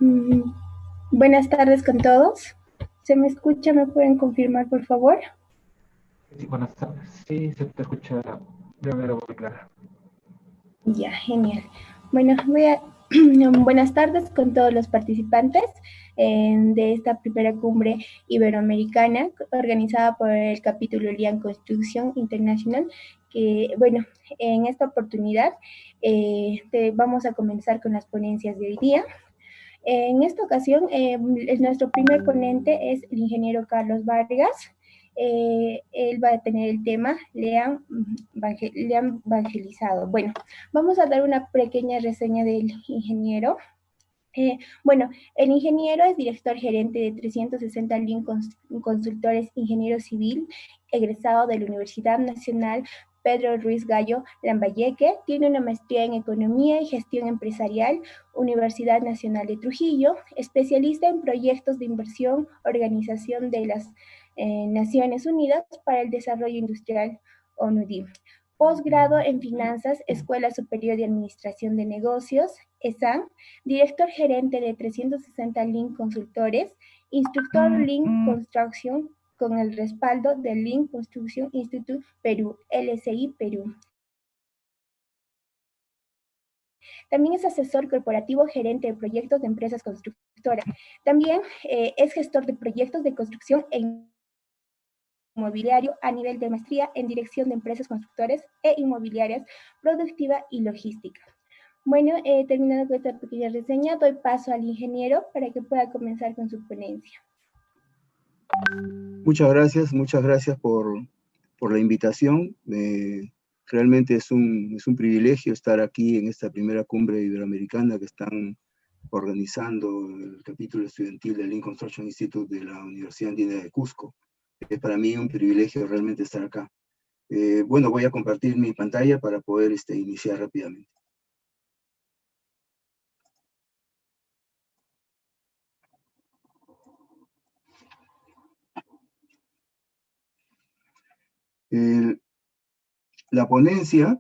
Mm, Buenas tardes con todos. ¿Se me escucha? ¿Me pueden confirmar, por favor? Sí, buenas tardes. Sí, se te escucha de manera muy clara. Ya, genial. Bueno, buenas tardes con todos los participantes de esta primera cumbre iberoamericana organizada por el capítulo LIAN Construcción Internacional, que, bueno, en esta oportunidad vamos a comenzar con las ponencias de hoy día. En esta ocasión, nuestro primer ponente es el ingeniero Carlos Vargas. Él va a tener el tema Lean Evangelizado. Bueno, vamos a dar una pequeña reseña del ingeniero. Bueno, el ingeniero es director gerente de 360 Lean Consultores, ingeniero civil, egresado de la Universidad Nacional Pedro Ruiz Gallo Lambayeque, tiene una maestría en Economía y Gestión Empresarial, Universidad Nacional de Trujillo, especialista en proyectos de inversión, Organización de las Naciones Unidas para el Desarrollo Industrial, ONUDI. Posgrado en Finanzas, Escuela Superior de Administración de Negocios, ESAN, director gerente de 360 Lean Consultores, instructor Lean Construction con el respaldo del Lean Construction Institute Perú, LSI Perú. También es asesor corporativo gerente de proyectos de empresas constructoras. También es gestor de proyectos de construcción e inmobiliario a nivel de maestría en dirección de empresas constructores e inmobiliarias, productiva y logística. Bueno, terminado con esta pequeña reseña, doy paso al ingeniero para que pueda comenzar con su ponencia. Muchas gracias por la invitación. Realmente es un privilegio estar aquí en esta primera cumbre iberoamericana que están organizando el capítulo estudiantil del Lean Construction Institute de la Universidad Andina de Cusco. Es para mí un privilegio realmente estar acá. Bueno, voy a compartir mi pantalla para poder iniciar rápidamente. La ponencia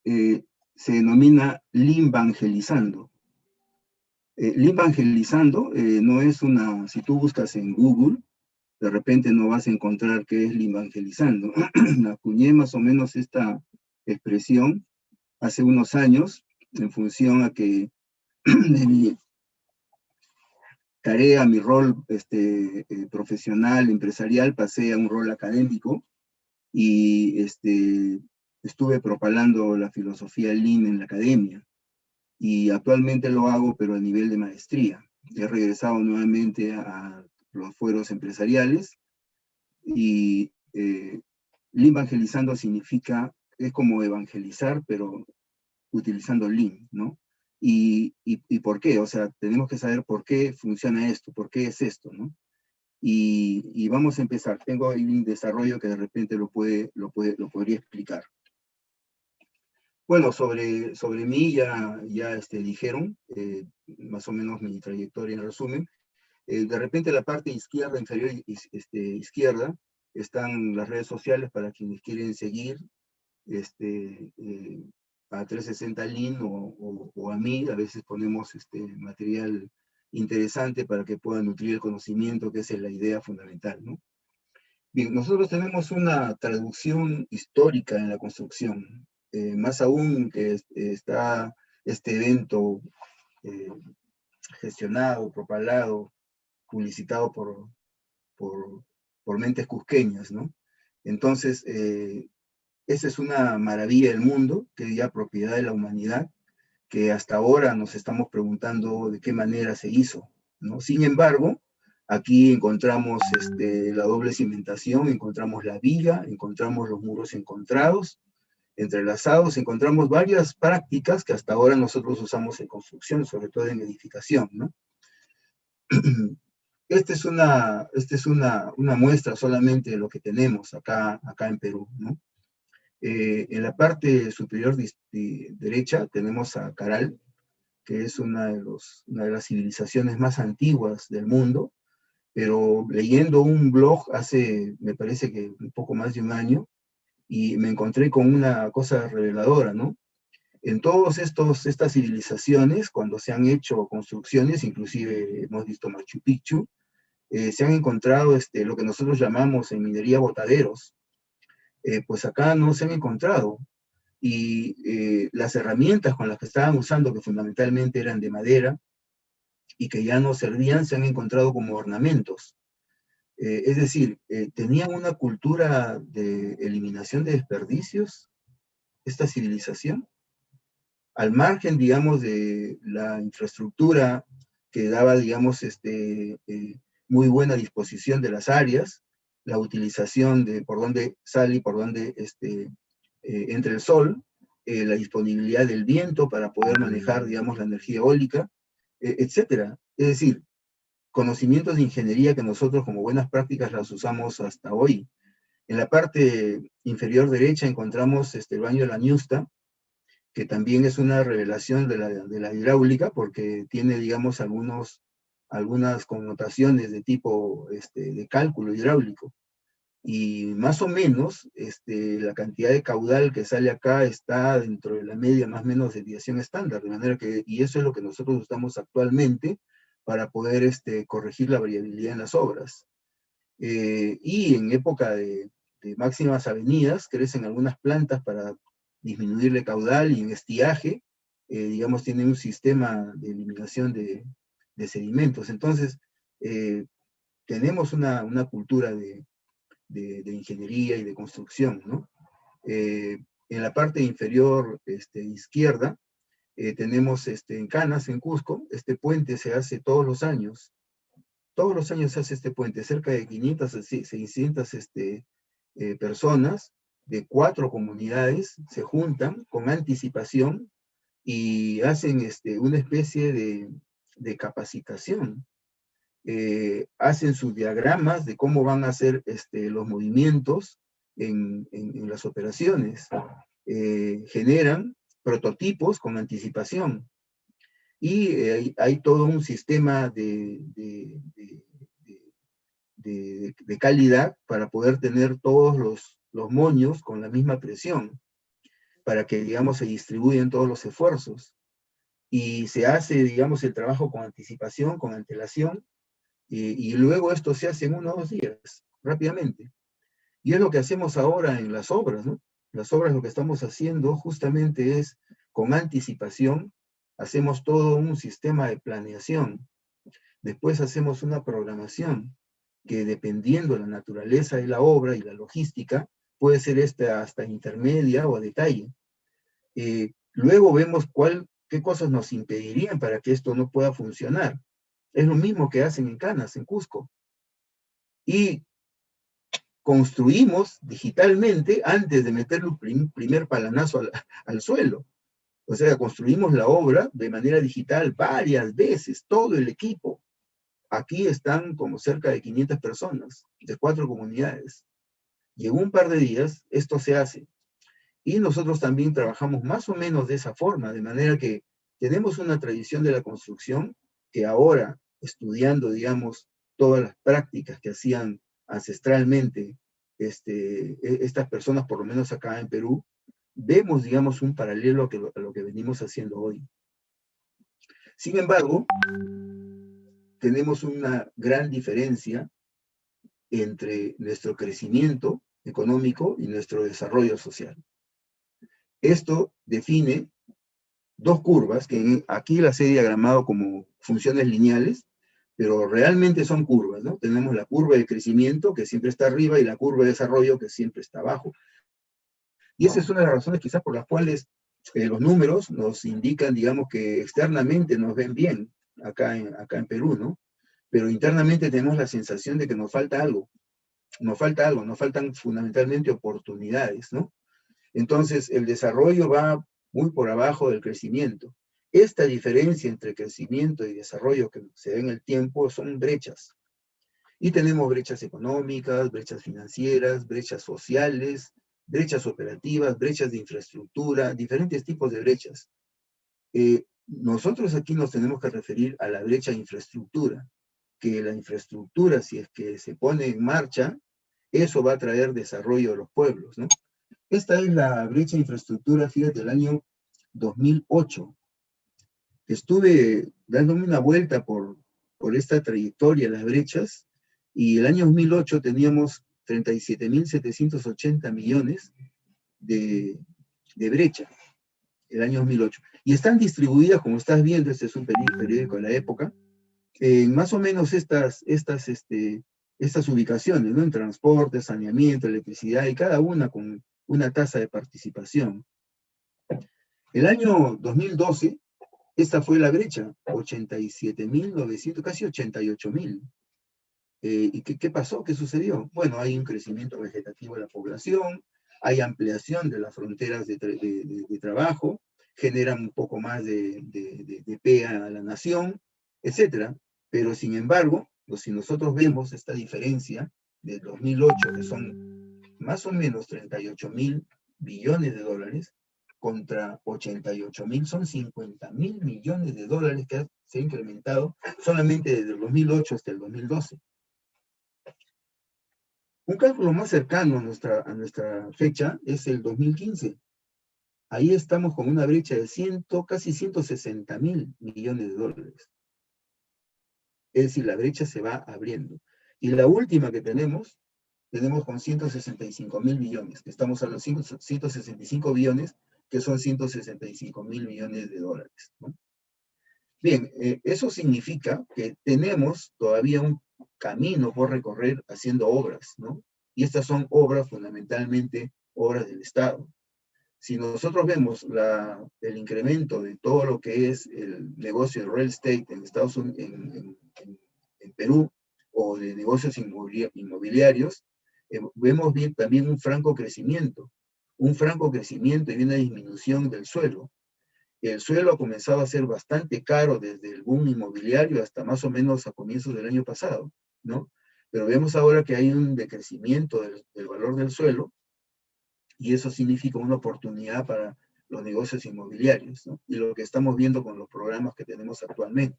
se denomina Lean Evangelizando. Lean Evangelizando no es si tú buscas en Google, de repente no vas a encontrar qué es Lean Evangelizando. Acuñé más o menos esta expresión hace unos años en función a que de mi tarea, mi rol profesional, empresarial, pasé a un rol académico y estuve propalando la filosofía Lean en la academia, y actualmente lo hago, pero a nivel de maestría. He regresado nuevamente a los fueros empresariales, y Lean evangelizando significa, es como evangelizar, pero utilizando Lean, ¿no? ¿Y por qué? O sea, tenemos que saber por qué funciona esto, por qué es esto, ¿no? Y vamos a empezar. Tengo ahí un desarrollo que de repente lo podría explicar. Bueno, sobre mí ya dijeron, más o menos mi trayectoria en resumen. De repente la parte izquierda, inferior izquierda, están las redes sociales para quienes quieren seguir a 360 Lean o a mí. A veces ponemos material interesante para que puedan nutrir el conocimiento, que es la idea fundamental, ¿no? Bien, nosotros tenemos una traducción histórica en la construcción, más aún que está este evento gestionado, propalado, publicitado por mentes cusqueñas, ¿no? Entonces, esa es una maravilla del mundo, que es ya propiedad de la humanidad, que hasta ahora nos estamos preguntando de qué manera se hizo, ¿no? Sin embargo, aquí encontramos la doble cimentación, encontramos la viga, encontramos los muros encontrados, entrelazados, encontramos varias prácticas que hasta ahora nosotros usamos en construcción, sobre todo en edificación, ¿no? Esta es una muestra solamente de lo que tenemos acá en Perú, ¿no? En la parte superior derecha tenemos a Caral, que es una de las civilizaciones más antiguas del mundo, pero leyendo un blog hace, me parece que un poco más de un año, y me encontré con una cosa reveladora, ¿no? En todas estas civilizaciones, cuando se han hecho construcciones, inclusive hemos visto Machu Picchu, se han encontrado lo que nosotros llamamos en minería botaderos. Pues acá no se han encontrado. Y las herramientas con las que estaban usando, que fundamentalmente eran de madera, y que ya no servían, se han encontrado como ornamentos. Es decir, tenían una cultura de eliminación de desperdicios, esta civilización, al margen, digamos, de la infraestructura que daba, digamos, muy buena disposición de las áreas, la utilización de por dónde sale y por dónde entra el sol, la disponibilidad del viento para poder manejar, digamos, la energía eólica, etcétera. Es decir, conocimientos de ingeniería que nosotros como buenas prácticas las usamos hasta hoy. En la parte inferior derecha encontramos el baño de la Ñusta, que también es una revelación de la hidráulica, porque tiene, digamos, algunas connotaciones de tipo de cálculo hidráulico. Y más o menos, la cantidad de caudal que sale acá está dentro de la media más o menos de desviación estándar, de manera que, y eso es lo que nosotros usamos actualmente para poder corregir la variabilidad en las obras. Y en época de máximas avenidas crecen algunas plantas para disminuir el caudal, y en estiaje, digamos, tiene un sistema de eliminación de sedimentos. Entonces, tenemos una cultura de ingeniería y de construcción, ¿no? En la parte inferior izquierda, tenemos en Canas, en Cusco, este puente se hace todos los años. Todos los años se hace este puente, cerca de 500 a 600 personas de 4 comunidades se juntan con anticipación y hacen una especie de capacitación. Hacen sus diagramas de cómo van a hacer los movimientos en las operaciones. Generan prototipos con anticipación. Y hay todo un sistema de calidad para poder tener todos los moños con la misma presión, para que, digamos, se distribuyan todos los esfuerzos. Y se hace, digamos, el trabajo con anticipación, con antelación, y luego esto se hace en 1 o 2 días, rápidamente. Y es lo que hacemos ahora en las obras, ¿no? Las obras, lo que estamos haciendo justamente es, con anticipación, hacemos todo un sistema de planeación. Después hacemos una programación que, dependiendo de la naturaleza de la obra y la logística, puede ser hasta intermedia o a detalle. Luego vemos qué cosas nos impedirían para que esto no pueda funcionar. Es lo mismo que hacen en Canas, en Cusco. Y construimos digitalmente antes de meter el primer palanazo al suelo. O sea, construimos la obra de manera digital varias veces, todo el equipo. Aquí están como cerca de 500 personas, de 4 comunidades. Y en un par de días esto se hace. Y nosotros también trabajamos más o menos de esa forma, de manera que tenemos una tradición de la construcción que ahora, estudiando, digamos, todas las prácticas que hacían ancestralmente estas personas, por lo menos acá en Perú, vemos, digamos, un paralelo a lo que venimos haciendo hoy. Sin embargo, tenemos una gran diferencia entre nuestro crecimiento económico y nuestro desarrollo social. Esto define dos curvas, que aquí las he diagramado como funciones lineales, pero realmente son curvas, ¿no? Tenemos la curva de crecimiento, que siempre está arriba, y la curva de desarrollo, que siempre está abajo. Y esa es una de las razones quizás por las cuales los números nos indican, digamos, que externamente nos ven bien acá en Perú, ¿no? Pero internamente tenemos la sensación de que nos falta algo. Nos faltan fundamentalmente oportunidades, ¿no? Entonces, el desarrollo va muy por abajo del crecimiento. Esta diferencia entre crecimiento y desarrollo que se ve en el tiempo son brechas. Y tenemos brechas económicas, brechas financieras, brechas sociales, brechas operativas, brechas de infraestructura, diferentes tipos de brechas. Nosotros aquí nos tenemos que referir a la brecha de infraestructura, que la infraestructura, si es que se pone en marcha, eso va a traer desarrollo a los pueblos, ¿no? Esta es la brecha de infraestructura, fíjate, del año 2008. Estuve dándome una vuelta por esta trayectoria de las brechas, y el año 2008 teníamos 37.780 millones de brecha, el año 2008. Y están distribuidas, como estás viendo, este es un periódico de la época, en más o menos estas ubicaciones, ¿no? En transporte, saneamiento, electricidad, y cada una con una tasa de participación. El año 2012, esta fue la brecha, 87.900, casi 88.000. ¿Y qué pasó? ¿Qué sucedió? Bueno, hay un crecimiento vegetativo de la población, hay ampliación de las fronteras de trabajo, generan un poco más de PEA a la nación, etc. Pero sin embargo, si nosotros vemos esta diferencia del 2008, que son más o menos 38.000 billones de dólares, contra 88.000, son 50.000 millones de dólares que se ha incrementado solamente desde el 2008 hasta el 2012. Un cálculo más cercano a nuestra fecha es el 2015. Ahí estamos con una brecha de casi 160.000 millones de dólares. Es decir, la brecha se va abriendo. Y la última que tenemos con 165.000 millones, que estamos a los 165 billones, que son 165.000 millones de dólares, ¿no? Bien, eso significa que tenemos todavía un camino por recorrer haciendo obras, ¿no? Y estas son obras fundamentalmente obras del Estado. Si nosotros vemos el incremento de todo lo que es el negocio de real estate en Estados Unidos, en Perú, o de negocios inmobiliarios, vemos bien también un franco crecimiento y una disminución del suelo. El suelo ha comenzado a ser bastante caro desde el boom inmobiliario hasta más o menos a comienzos del año pasado, ¿no? Pero vemos ahora que hay un decrecimiento del valor del suelo, y eso significa una oportunidad para los negocios inmobiliarios, ¿no? Y lo que estamos viendo con los programas que tenemos actualmente.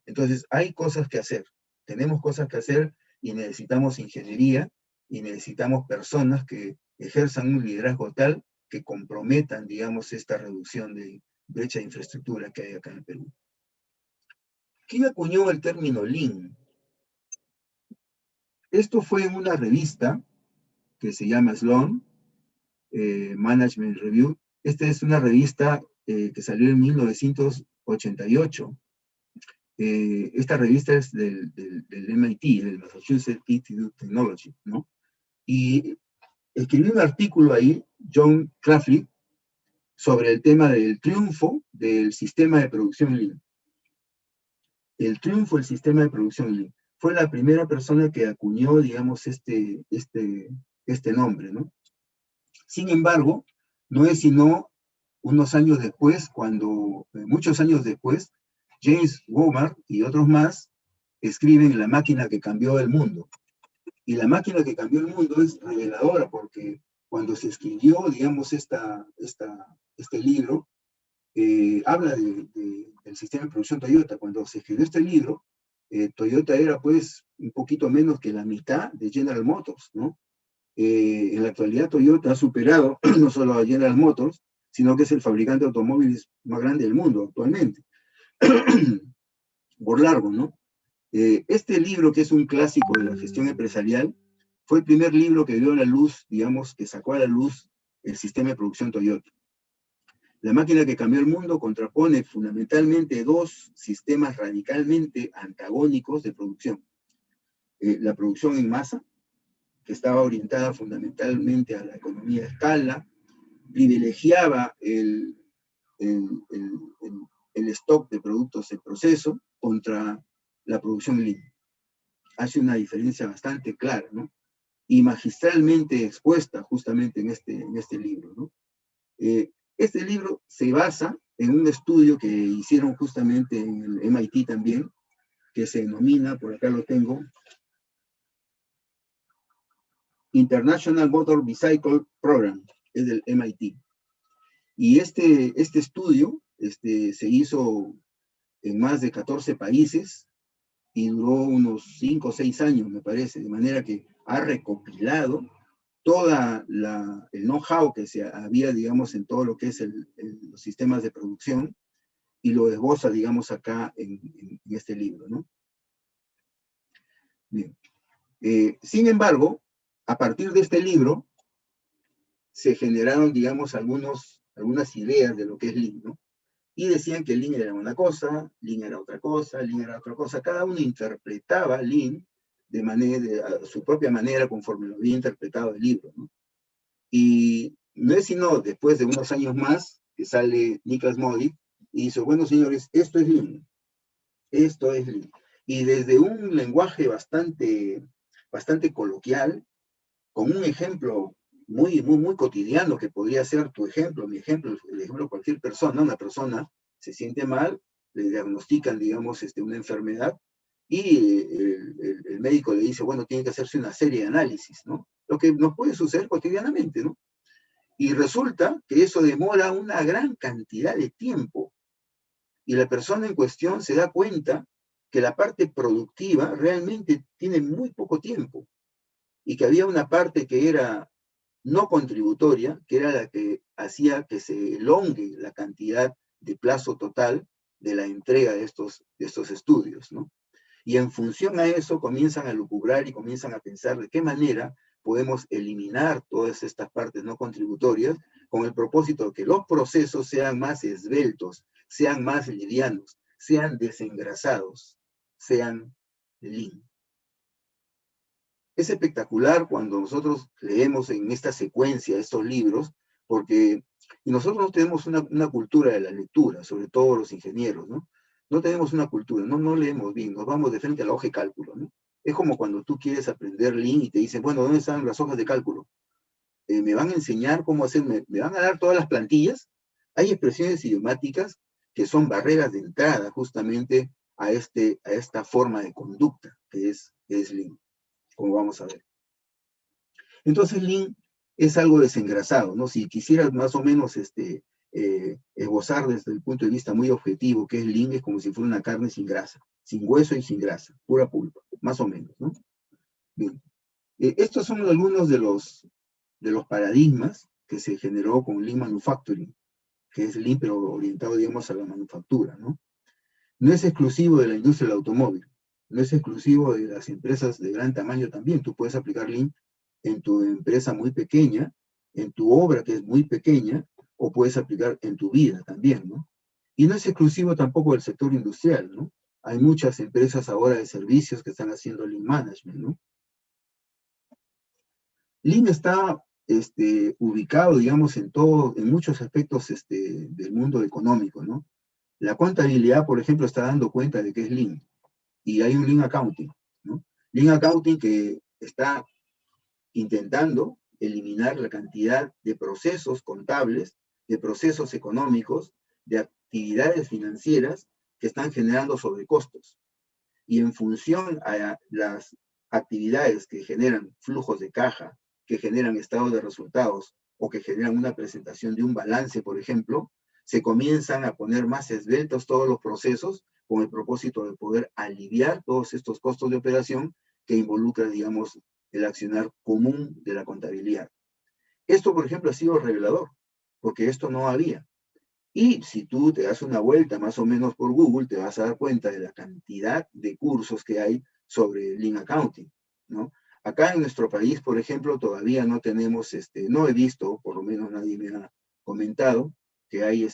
Entonces, hay cosas que hacer. Tenemos cosas que hacer y necesitamos ingeniería y necesitamos personas que ejerzan un liderazgo tal que comprometan, digamos, esta reducción de brecha de infraestructura que hay acá en el Perú. ¿Quién acuñó el término Lean? Esto fue en una revista que se llama Sloan, Management Review. Esta es una revista que salió en 1988. Esta revista es del MIT, del Massachusetts Institute of Technology, ¿no? Y escribió un artículo ahí, John Claffey, sobre el tema del triunfo del sistema de producción Lean. El triunfo del sistema de producción Lean. Fue la primera persona que acuñó, digamos, este nombre, ¿no? Sin embargo, no es sino unos años después, muchos años después, James Womack y otros más escriben La máquina que cambió el mundo. Y La máquina que cambió el mundo es reveladora porque cuando se escribió, digamos, este libro, habla del sistema de producción Toyota. Cuando se escribió este libro, Toyota era pues un poquito menos que la mitad de General Motors, ¿no? En la actualidad Toyota ha superado no solo a General Motors, sino que es el fabricante de automóviles más grande del mundo actualmente. Por largo, ¿no? Este libro, que es un clásico de la gestión empresarial, fue el primer libro que dio a la luz, digamos, que sacó a la luz el sistema de producción Toyota. La máquina que cambió el mundo contrapone fundamentalmente dos sistemas radicalmente antagónicos de producción. La producción en masa, que estaba orientada fundamentalmente a la economía de escala, privilegiaba el stock de productos en proceso contra la producción Lean. Hace una diferencia bastante clara, ¿no? Y magistralmente expuesta justamente en este libro, ¿no? Este libro se basa en un estudio que hicieron justamente en el MIT también, que se denomina, por acá lo tengo, International Motor Bicycle Program, es del MIT. Y este estudio se hizo en más de 14 países y duró unos 5 o 6 años, me parece, de manera que ha recopilado toda el know-how que se había, digamos, en todo lo que es los sistemas de producción y lo esboza, digamos, acá en este libro, ¿no? Bien. Sin embargo, a partir de este libro, se generaron, digamos, algunas ideas de lo que es Lean, ¿no? Y decían que Lean era una cosa, Lean era otra cosa, Lean era otra cosa. Cada uno interpretaba Lean a su propia manera conforme lo había interpretado el libro, ¿no? Y no es sino después de unos años más que sale Niklas Modi y dice, bueno, señores, esto es Lean. Esto es Lean. Y desde un lenguaje bastante coloquial, con un ejemplo muy cotidiano que podría ser tu ejemplo, mi ejemplo, el ejemplo de cualquier persona. Una persona se siente mal, le diagnostican, digamos, una enfermedad y el médico le dice, bueno, tiene que hacerse una serie de análisis, ¿no? Lo que nos puede suceder cotidianamente, ¿no? Y resulta que eso demora una gran cantidad de tiempo y la persona en cuestión se da cuenta que la parte productiva realmente tiene muy poco tiempo y que había una parte que era no contributoria, que era la que hacía que se elongue la cantidad de plazo total de la entrega de estos estudios, ¿no? Y en función a eso comienzan a lucubrar y comienzan a pensar de qué manera podemos eliminar todas estas partes no contributorias con el propósito de que los procesos sean más esbeltos, sean más livianos, sean desengrasados, sean lean. Es espectacular cuando nosotros leemos en esta secuencia estos libros, porque nosotros no tenemos una cultura de la lectura, sobre todo los ingenieros, ¿no? No tenemos una cultura, no leemos bien, nos vamos de frente a la hoja de cálculo, ¿no? Es como cuando tú quieres aprender Lean y te dicen, bueno, ¿dónde están las hojas de cálculo? ¿Me van a enseñar cómo hacer? ¿Me van a dar todas las plantillas? Hay expresiones idiomáticas que son barreras de entrada justamente a esta forma de conducta que es Lean, como vamos a ver. Entonces Lean es algo desengrasado, ¿no? Si quisieras más o menos esbozar desde el punto de vista muy objetivo que es Lean, es como si fuera una carne sin grasa, sin hueso y sin grasa, pura pulpa, más o menos, ¿no? Bien. Estos son algunos de los paradigmas que se generó con Lean Manufacturing, que es Lean pero orientado, digamos, a la manufactura, ¿no? No es exclusivo de la industria del automóvil, no es exclusivo de las empresas de gran tamaño también. Tú puedes aplicar Lean en tu empresa muy pequeña, en tu obra que es muy pequeña, o puedes aplicar en tu vida también, ¿no? Y no es exclusivo tampoco del sector industrial, ¿no? Hay muchas empresas ahora de servicios que están haciendo Lean Management, ¿no? Lean está ubicado, digamos, en muchos aspectos del mundo económico, ¿no? La contabilidad, por ejemplo, está dando cuenta de que es Lean, y hay un Lean Accounting, ¿no? Lean Accounting que está intentando eliminar la cantidad de procesos contables, de procesos económicos, de actividades financieras que están generando sobrecostos. Y en función a las actividades que generan flujos de caja, que generan estados de resultados o que generan una presentación de un balance, por ejemplo, se comienzan a poner más esbeltos todos los procesos con el propósito de poder aliviar todos estos costos de operación que involucran, digamos, el accionar común de la contabilidad. Esto, por ejemplo, ha sido revelador, porque esto no había. Y si tú te das una vuelta más o menos por Google, te vas a dar cuenta de la cantidad de cursos que hay sobre Lean Accounting, ¿no? Acá en nuestro país, por ejemplo, todavía no tenemos, no he visto, por lo menos nadie me ha comentado, que hay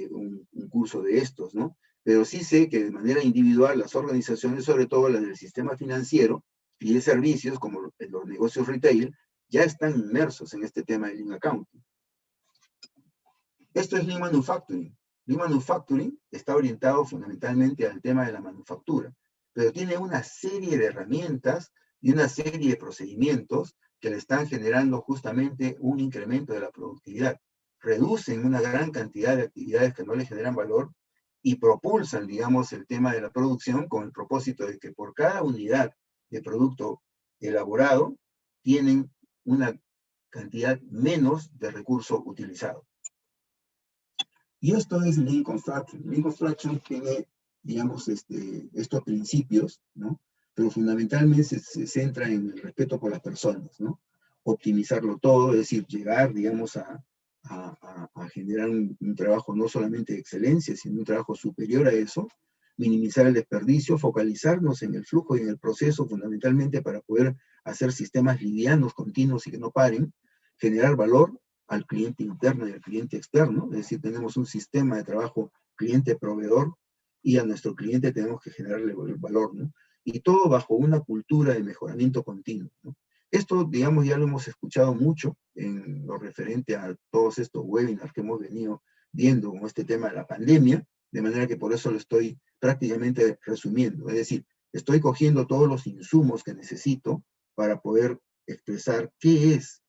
un curso de estos, ¿no? Pero sí sé que de manera individual las organizaciones, sobre todo las del sistema financiero y de servicios, como los negocios retail, ya están inmersos en este tema de Lean Accounting. Esto es Lean Manufacturing. Lean Manufacturing está orientado fundamentalmente al tema de la manufactura, pero tiene una serie de herramientas y una serie de procedimientos que le están generando justamente un incremento de la productividad. Reducen una gran cantidad de actividades que no le generan valor y propulsan, digamos, el tema de la producción con el propósito de que por cada unidad de producto elaborado tienen una cantidad menos de recurso utilizado. Y esto es Lean Construction. Lean Construction tiene, digamos, estos principios, ¿no? Pero fundamentalmente se centra en el respeto por las personas, ¿no? Optimizarlo todo, es decir, llegar, digamos, a generar un trabajo no solamente de excelencia, sino un trabajo superior a eso, minimizar el desperdicio, focalizarnos en el flujo y en el proceso fundamentalmente para poder hacer sistemas livianos, continuos y que no paren, generar valor al cliente interno y al cliente externo, es decir, tenemos un sistema de trabajo cliente-proveedor y a nuestro cliente tenemos que generarle valor, ¿no? Y todo bajo una cultura de mejoramiento continuo, ¿no? Esto, digamos, ya lo hemos escuchado mucho en lo referente a todos estos webinars que hemos venido viendo con este tema de la pandemia, de manera que por eso lo estoy prácticamente resumiendo, es decir, estoy cogiendo todos los insumos que necesito para poder expresar qué es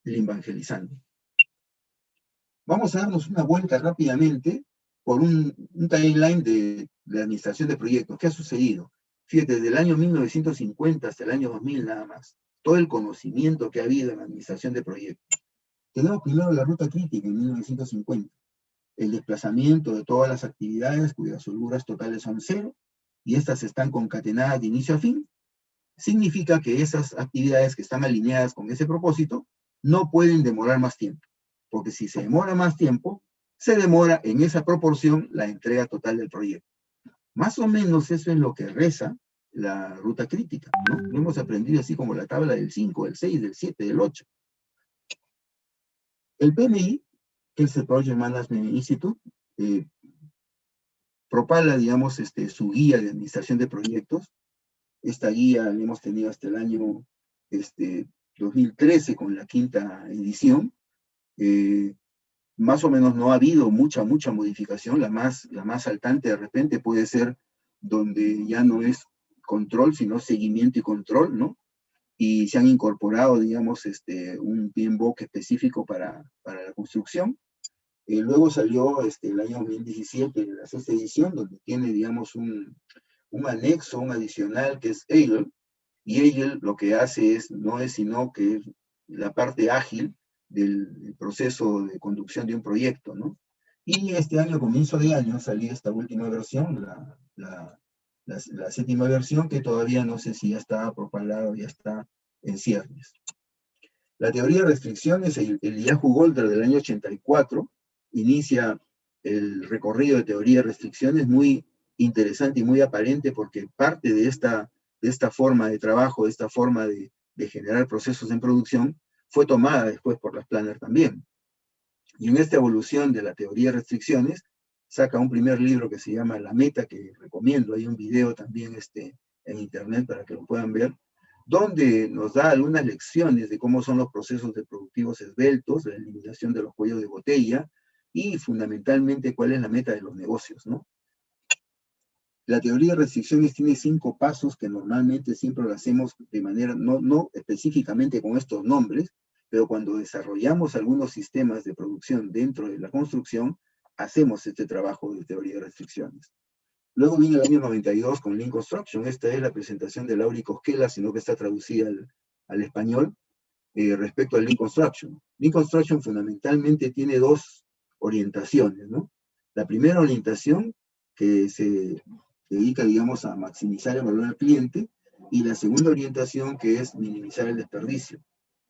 el evangelizando. Vamos a darnos una vuelta rápidamente por un timeline de la administración de proyectos. ¿Qué ha sucedido? Fíjate, desde el año 1950 hasta el año 2000 nada más, todo el conocimiento que ha habido en la administración de proyectos. Tenemos primero la ruta crítica en 1950, el desplazamiento de todas las actividades cuyas holguras totales son cero, y estas están concatenadas de inicio a fin. Significa que esas actividades que están alineadas con ese propósito no pueden demorar más tiempo, porque si se demora más tiempo, se demora en esa proporción la entrega total del proyecto. Más o menos eso es lo que reza la ruta crítica, ¿no? Lo hemos aprendido así como la tabla del 5, del 6, del 7, del 8. El PMI, que es el Project Management Institute, propala, digamos, su guía de administración de proyectos. Esta guía la hemos tenido hasta el año 2013 con la 5ª edición. Más o menos no ha habido mucha modificación. La más saltante de repente puede ser donde ya no es control, sino seguimiento y control, ¿no? Y se han incorporado, digamos, un PMBOK específico para la construcción. Luego salió el año 2017 la 6ª edición, donde tiene, digamos, un anexo, un adicional que es Agile, y Agile lo que hace no es sino que la parte ágil del proceso de conducción de un proyecto, ¿no? Y este año, comienzo de año, salió esta última versión, la 7ª versión, que todavía no sé si ya está propalada o ya está en ciernes. La teoría de restricciones, el Yahoo Golder del año 84, inicia el recorrido de teoría de restricciones muy interesante y muy aparente, porque parte de esta forma de trabajo, de esta forma de generar procesos en producción, fue tomada después por las Planner también. Y en esta evolución de la teoría de restricciones, saca un primer libro que se llama La Meta, que recomiendo, hay un video también en internet para que lo puedan ver, donde nos da algunas lecciones de cómo son los procesos de productivos esbeltos, la eliminación de los cuellos de botella, y fundamentalmente cuál es la meta de los negocios, ¿no? La teoría de restricciones tiene 5 pasos que normalmente siempre lo hacemos de manera, no específicamente con estos nombres, pero cuando desarrollamos algunos sistemas de producción dentro de la construcción, hacemos este trabajo de teoría de restricciones. Luego viene el año 92 con Lean Construction. Esta es la presentación de Lauri Cosquela, sino que está traducida al español, respecto al Lean Construction. Lean Construction fundamentalmente tiene 2 orientaciones, ¿no? La primera orientación, que se dedica, digamos, a maximizar el valor del cliente, y la segunda orientación, que es minimizar el desperdicio.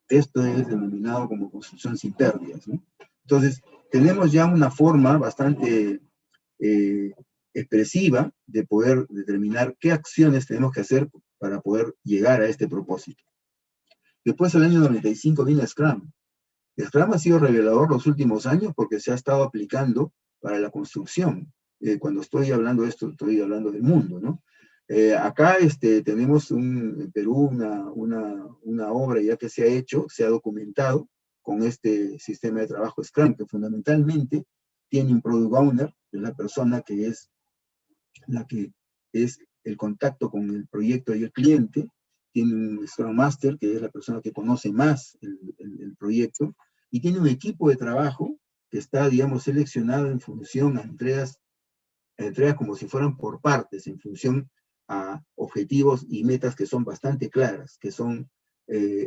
Esto es denominado como construcción sin pérdidas, ¿no? Entonces, tenemos ya una forma bastante expresiva de poder determinar qué acciones tenemos que hacer para poder llegar a este propósito. Después, el año 95, viene Scrum. Scrum ha sido revelador los últimos años porque se ha estado aplicando para la construcción. Cuando estoy hablando de esto, estoy hablando del mundo, ¿no? Acá tenemos en Perú una obra ya que se ha hecho, se ha documentado con este sistema de trabajo Scrum, que fundamentalmente tiene un Product Owner, que es la persona que es el contacto con el proyecto y el cliente, tiene un Scrum Master, que es la persona que conoce más el proyecto, y tiene un equipo de trabajo que está, digamos, seleccionado en función a entregas como si fueran por partes, en función a objetivos y metas que son bastante claras, que son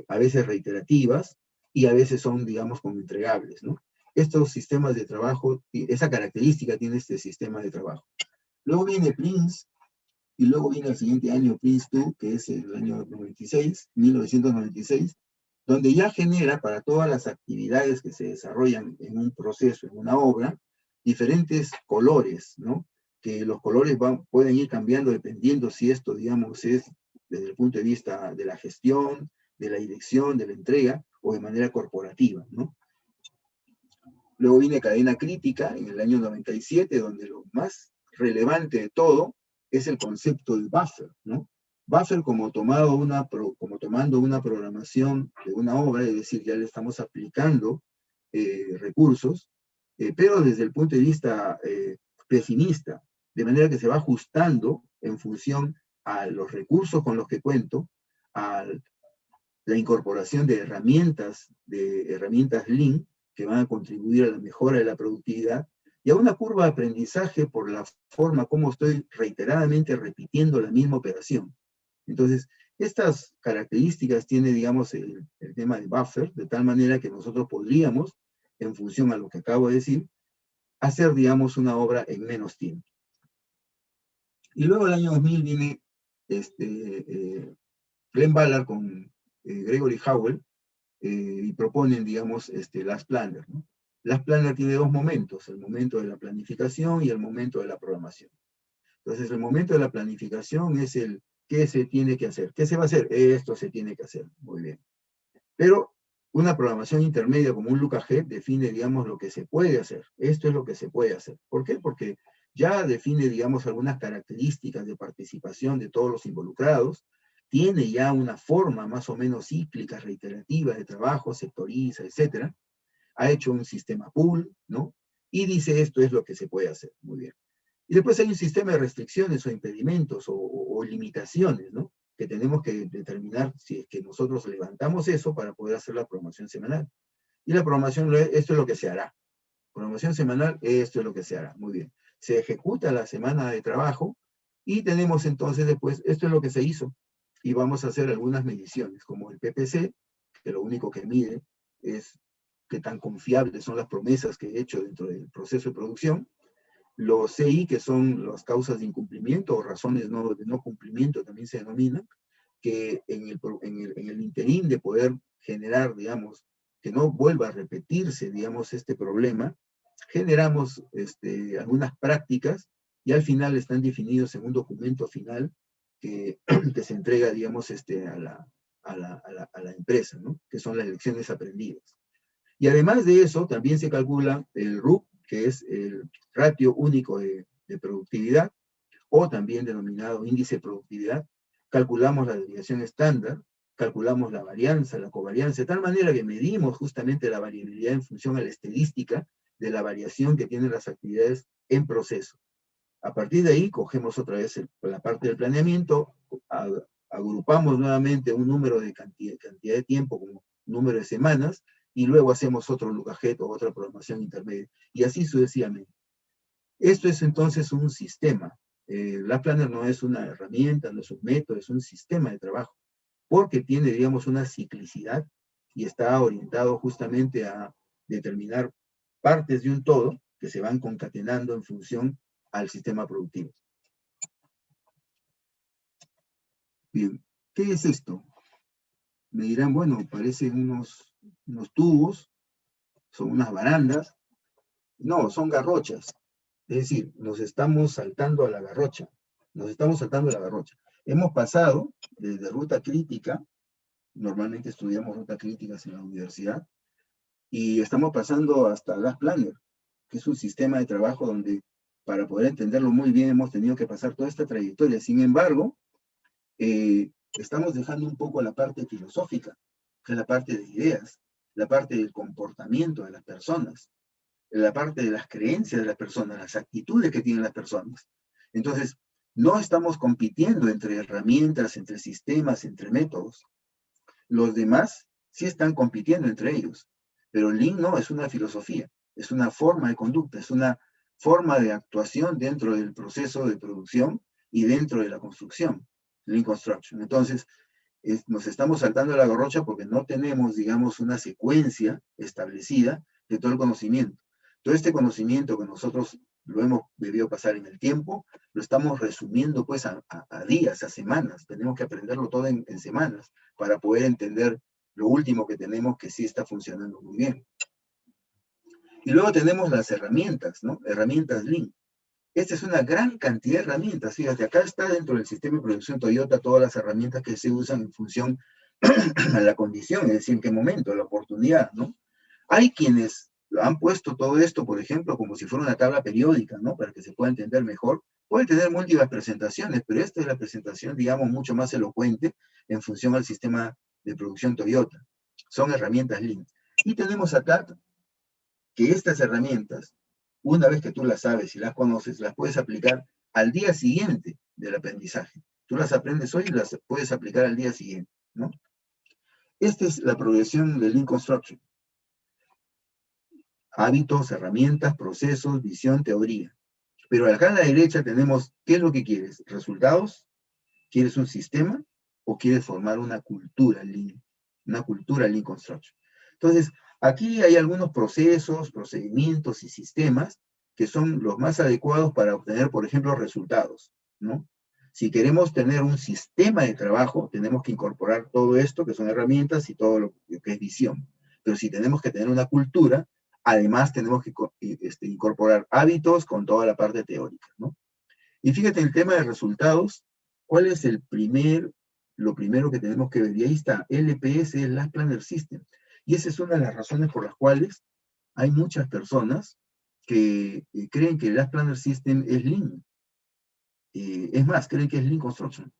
a veces reiterativas y a veces son, digamos, como entregables, ¿no? Estos sistemas de trabajo, esa característica tiene este sistema de trabajo. Luego viene Prince, y luego viene el siguiente año Prince2, que es el año 1996, donde ya genera para todas las actividades que se desarrollan en un proceso, en una obra, diferentes colores, ¿no? Que los colores pueden ir cambiando dependiendo si esto, digamos, es desde el punto de vista de la gestión, de la dirección, de la entrega, o de manera corporativa, ¿no? Luego viene Cadena Crítica en el año 97, donde lo más relevante de todo es el concepto del buffer, ¿no? Buffer como tomando una programación de una obra, es decir, ya le estamos aplicando recursos, pero desde el punto de vista pesimista, de manera que se va ajustando en función a los recursos con los que cuento, a la incorporación de herramientas Lean, que van a contribuir a la mejora de la productividad, y a una curva de aprendizaje por la forma como estoy reiteradamente repitiendo la misma operación. Entonces, estas características tiene, digamos, el tema de buffer, de tal manera que nosotros podríamos, en función a lo que acabo de decir, hacer, digamos, una obra en menos tiempo. Y luego el año 2000 viene Glenn Ballard con Gregory Howell, y proponen, digamos, Last Planner, ¿no? Last Planner tiene 2 momentos, el momento de la planificación y el momento de la programación. Entonces, el momento de la planificación es el qué se tiene que hacer. ¿Qué se va a hacer? Esto se tiene que hacer. Muy bien. Pero una programación intermedia como un look ahead define, digamos, lo que se puede hacer. Esto es lo que se puede hacer. ¿Por qué? Porque ya define, digamos, algunas características de participación de todos los involucrados, tiene ya una forma más o menos cíclica, reiterativa de trabajo, sectoriza, etc. Ha hecho un sistema pool, ¿no? Y dice esto es lo que se puede hacer. Muy bien. Y después hay un sistema de restricciones o impedimentos o limitaciones, ¿no? Que tenemos que determinar si es que nosotros levantamos eso para poder hacer la programación semanal. Y la programación, esto es lo que se hará. Programación semanal, esto es lo que se hará. Muy bien. Se ejecuta la semana de trabajo y tenemos entonces después, esto es lo que se hizo. Y vamos a hacer algunas mediciones, como el PPC, que lo único que mide es qué tan confiables son las promesas que he hecho dentro del proceso de producción. Los CI, que son las causas de incumplimiento o razones de no cumplimiento, también se denominan, que en el interín de poder generar, digamos, que no vuelva a repetirse, digamos, este problema, generamos algunas prácticas y al final están definidos en un documento final que se entrega, digamos, a la empresa, ¿no? Que son las lecciones aprendidas. Y además de eso, también se calcula el RUP, que es el ratio único de productividad, o también denominado índice de productividad. Calculamos la desviación estándar, calculamos la varianza, la covarianza, de tal manera que medimos justamente la variabilidad en función a la estadística de la variación que tienen las actividades en proceso. A partir de ahí, cogemos otra vez la parte del planeamiento, agrupamos nuevamente un número de cantidad de tiempo como número de semanas, y luego hacemos otro Lucajet o otra programación intermedia, y así sucesivamente. Esto es entonces un sistema. Lab Planner no es una herramienta, no es un método, es un sistema de trabajo, porque tiene, digamos, una ciclicidad y está orientado justamente a determinar partes de un todo que se van concatenando en función al sistema productivo. Bien, ¿qué es esto? Me dirán, bueno, parecen unos tubos, son unas barandas. No, son garrochas. Es decir, nos estamos saltando a la garrocha. Nos estamos saltando a la garrocha. Hemos pasado desde ruta crítica, normalmente estudiamos ruta críticas en la universidad, y estamos pasando hasta Lab Planner, que es un sistema de trabajo donde, para poder entenderlo muy bien, hemos tenido que pasar toda esta trayectoria. Sin embargo, estamos dejando un poco la parte filosófica, que es la parte de ideas, la parte del comportamiento de las personas, la parte de las creencias de las personas, las actitudes que tienen las personas. Entonces, no estamos compitiendo entre herramientas, entre sistemas, entre métodos. Los demás sí están compitiendo entre ellos, pero Lean no, es una filosofía, es una forma de conducta, es una forma de actuación dentro del proceso de producción y dentro de la construcción, Lean Construction. Entonces, nos estamos saltando la garrocha porque no tenemos, digamos, una secuencia establecida de todo el conocimiento. Todo este conocimiento que nosotros lo hemos debido pasar en el tiempo, lo estamos resumiendo pues a días, a semanas. Tenemos que aprenderlo todo en semanas para poder entender lo último que tenemos que sí está funcionando muy bien. Y luego tenemos las herramientas, ¿no? Herramientas Lean. Esta es una gran cantidad de herramientas. Fíjate, acá está dentro del sistema de producción Toyota todas las herramientas que se usan en función a la condición, es decir, en qué momento, la oportunidad, ¿no? Hay quienes han puesto todo esto, por ejemplo, como si fuera una tabla periódica, ¿no? Para que se pueda entender mejor. Puede tener múltiples presentaciones, pero esta es la presentación, digamos, mucho más elocuente en función al sistema de producción Toyota. Son herramientas Lean. Y tenemos acá que estas herramientas, una vez que tú las sabes y las conoces, las puedes aplicar al día siguiente del aprendizaje. Tú las aprendes hoy y las puedes aplicar al día siguiente, ¿no? Esta es la progresión de Lean Construction. Hábitos, herramientas, procesos, visión, teoría. Pero acá a la derecha tenemos, ¿qué es lo que quieres? ¿Resultados? ¿Quieres un sistema? ¿O quieres formar una cultura Lean? Una cultura Lean Construction. Entonces, aquí hay algunos procesos, procedimientos y sistemas que son los más adecuados para obtener, por ejemplo, resultados, ¿no? Si queremos tener un sistema de trabajo, tenemos que incorporar todo esto, que son herramientas, y todo lo que es visión. Pero si tenemos que tener una cultura, además tenemos que incorporar hábitos con toda la parte teórica, ¿no? Y fíjate, en el tema de resultados, ¿cuál es lo primero que tenemos que ver? Y ahí está, LPS, el Lab Planner System. Y esa es una de las razones por las cuales hay muchas personas que creen que el Lab Planner System es Lean. Es más, creen que es Lean Construction.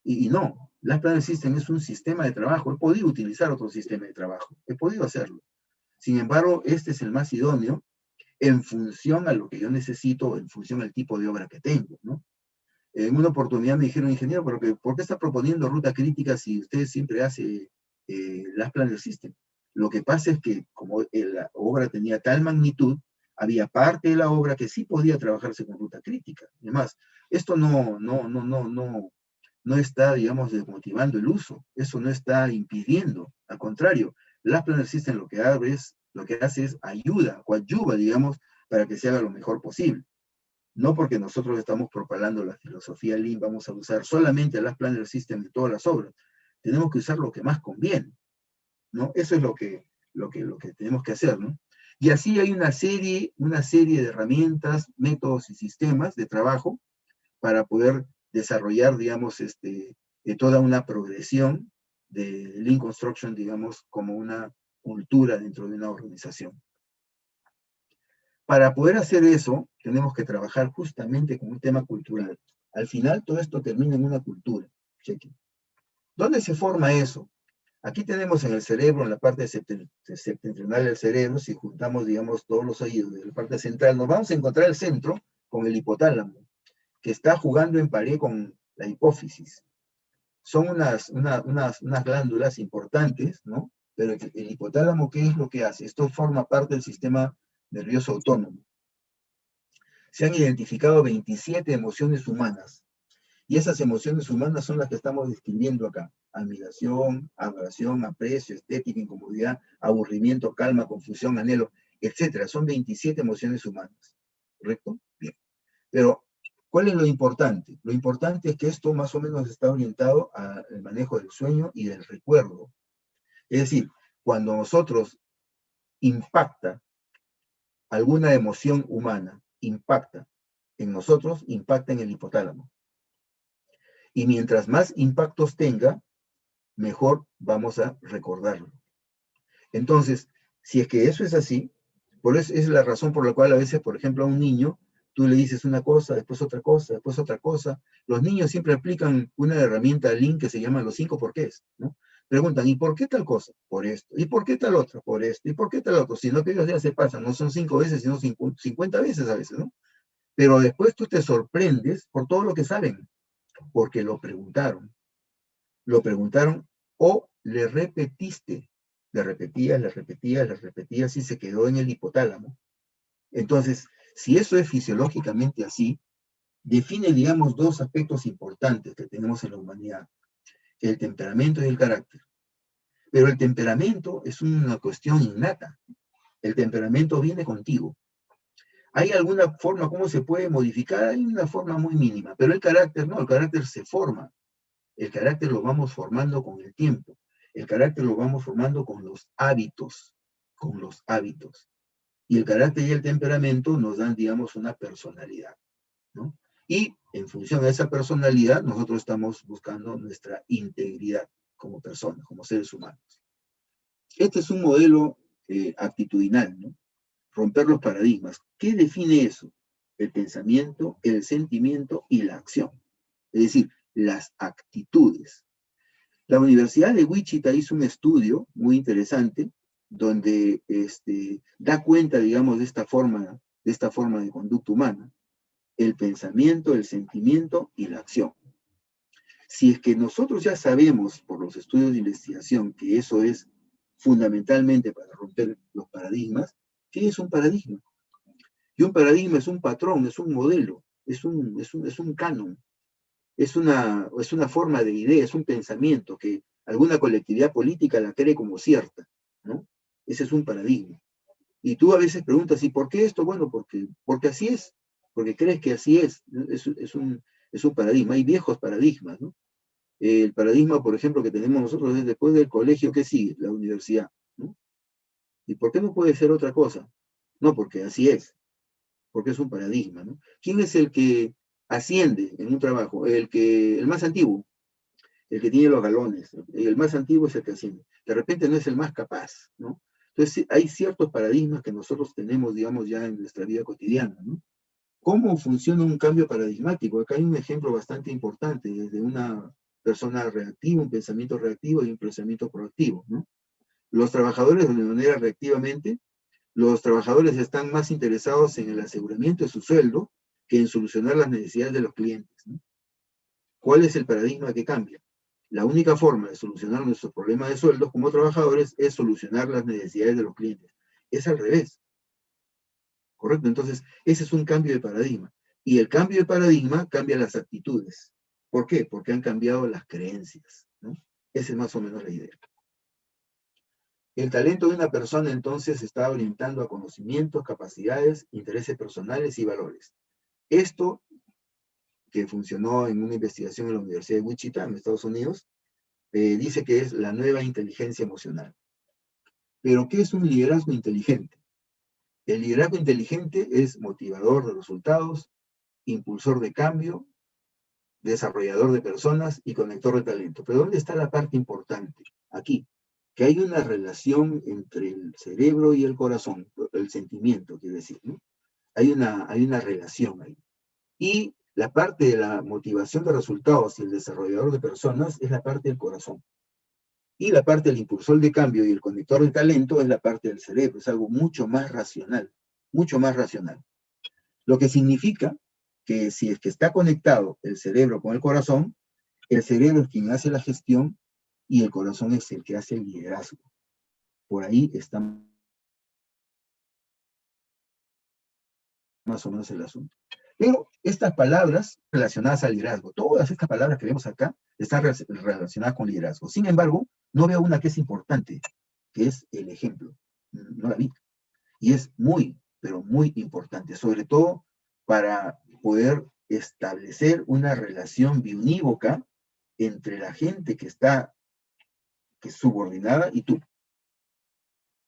Y no, Lab Planner System es un sistema de trabajo. He podido utilizar otro sistema de trabajo, he podido hacerlo. Sin embargo, este es el más idóneo en función a lo que yo necesito, en función al tipo de obra que tengo, ¿no? En una oportunidad me dijeron, ingeniero, ¿pero por qué está proponiendo ruta crítica si usted siempre hace Lab Planner System? Lo que pasa es que como la obra tenía tal magnitud, había parte de la obra que sí podía trabajarse con ruta crítica. Además, esto no está, digamos, desmotivando el uso. Eso no está impidiendo. Al contrario, Lab Planner System lo que hace es ayuda, coadyuva, digamos, para que se haga lo mejor posible. No porque nosotros estamos propagando la filosofía Lean, vamos a usar solamente el Lab Planner System de todas las obras. Tenemos que usar lo que más conviene, ¿no? Eso es lo que tenemos que hacer, ¿no? Y así hay una serie de herramientas, métodos y sistemas de trabajo para poder desarrollar, digamos, toda una progresión de Lean Construction, digamos, como una cultura dentro de una organización. Para poder hacer eso, tenemos que trabajar justamente con un tema cultural. Al final, todo esto termina en una cultura. Chequen. ¿Dónde se forma eso? Aquí tenemos en el cerebro, en la parte septentrional del cerebro, si juntamos, digamos, todos los oídos de la parte central, nos vamos a encontrar el centro con el hipotálamo, que está jugando en pared con la hipófisis. Son unas glándulas importantes, ¿no? Pero el hipotálamo, ¿qué es lo que hace? Esto forma parte del sistema nervioso autónomo. Se han identificado 27 emociones humanas, y esas emociones humanas son las que estamos describiendo acá. Admiración, adoración, aprecio, estética, incomodidad, aburrimiento, calma, confusión, anhelo, etc. Son 27 emociones humanas. ¿Correcto? Bien. Pero, ¿cuál es lo importante? Lo importante es que esto más o menos está orientado al manejo del sueño y del recuerdo. Es decir, cuando nosotros impacta alguna emoción humana, impacta en nosotros, impacta en el hipotálamo. Y mientras más impactos tenga, mejor vamos a recordarlo. Entonces, si es que eso es así, por eso es la razón por la cual a veces, por ejemplo, a un niño, tú le dices una cosa, después otra cosa, después otra cosa. Los niños siempre aplican una herramienta Lean que se llama los 5 porqués, ¿no? Preguntan, ¿y por qué tal cosa? Por esto. ¿Y por qué tal otra? Por esto. ¿Y por qué tal otro? Sino que ellos ya se pasan, no son 5 veces, sino 50 veces a veces, ¿no? Pero después tú te sorprendes por todo lo que saben, porque lo preguntaron o le repetiste, le repetías y se quedó en el hipotálamo. Entonces, si eso es fisiológicamente así, define, digamos, dos aspectos importantes que tenemos en la humanidad, el temperamento y el carácter. Pero el temperamento es una cuestión innata. El temperamento viene contigo. ¿Hay alguna forma cómo se puede modificar? Hay una forma muy mínima, pero el carácter no, el carácter se forma. El carácter lo vamos formando con el tiempo. El carácter lo vamos formando con los hábitos. Con los hábitos. Y el carácter y el temperamento nos dan, digamos, una personalidad, ¿no? Y en función de esa personalidad, nosotros estamos buscando nuestra integridad como personas, como seres humanos. Este es un modelo actitudinal, ¿no? Romper los paradigmas. ¿Qué define eso? El pensamiento, el sentimiento y la acción. Es decir, las actitudes. La Universidad de Wichita hizo un estudio muy interesante donde da cuenta, digamos, de esta forma de conducta humana, el pensamiento, el sentimiento y la acción. Si es que nosotros ya sabemos por los estudios de investigación que eso es fundamentalmente para romper los paradigmas, ¿qué es un paradigma? Y un paradigma es un patrón, es un modelo, es un canon. Es una forma de idea, es un pensamiento que alguna colectividad política la cree como cierta, ¿no? Ese es un paradigma. Y tú a veces preguntas, ¿y por qué esto? Bueno, porque así es, porque crees que así es. Es un paradigma. Hay viejos paradigmas, ¿no? El paradigma, por ejemplo, que tenemos nosotros es después del colegio, ¿qué sigue? La universidad, ¿no? ¿Y por qué no puede ser otra cosa? No, porque así es, porque es un paradigma, ¿no? ¿Quién es el que asciende en un trabajo? El más antiguo, el que tiene los galones. El más antiguo es el que asciende. De repente no es el más capaz, ¿no? Entonces hay ciertos paradigmas que nosotros tenemos, digamos, ya en nuestra vida cotidiana, ¿no? ¿Cómo funciona un cambio paradigmático? Acá hay un ejemplo bastante importante, desde una persona reactiva, un pensamiento reactivo y un pensamiento proactivo, ¿no? Los trabajadores, de manera reactivamente, los trabajadores están más interesados en el aseguramiento de su sueldo que en solucionar las necesidades de los clientes, ¿no? ¿Cuál es el paradigma que cambia? La única forma de solucionar nuestros problemas de sueldos como trabajadores es solucionar las necesidades de los clientes. Es al revés. ¿Correcto? Entonces, ese es un cambio de paradigma. Y el cambio de paradigma cambia las actitudes. ¿Por qué? Porque han cambiado las creencias, ¿no? Esa es más o menos la idea. El talento de una persona entonces se está orientando a conocimientos, capacidades, intereses personales y valores. Esto, que funcionó en una investigación en la Universidad de Wichita, en Estados Unidos, dice que es la nueva inteligencia emocional. Pero, ¿qué es un liderazgo inteligente? El liderazgo inteligente es motivador de resultados, impulsor de cambio, desarrollador de personas y conector de talento. Pero ¿dónde está la parte importante? Aquí, que hay una relación entre el cerebro y el corazón, el sentimiento, quiero decir, ¿no? Hay una relación ahí. Y La parte de la motivación de resultados y el desarrollador de personas es la parte del corazón. Y la parte del impulsor de cambio y el conector de talento es la parte del cerebro. Es algo mucho más racional, mucho más racional. Lo que significa que si es que está conectado el cerebro con el corazón, el cerebro es quien hace la gestión y el corazón es el que hace el liderazgo. Por ahí está más o menos el asunto. Pero estas palabras relacionadas al liderazgo, todas estas palabras que vemos acá, están relacionadas con liderazgo. Sin embargo, no veo una que es importante, que es el ejemplo. No la vi. Y es muy, pero muy importante, sobre todo para poder establecer una relación biunívoca entre la gente que es subordinada y tú,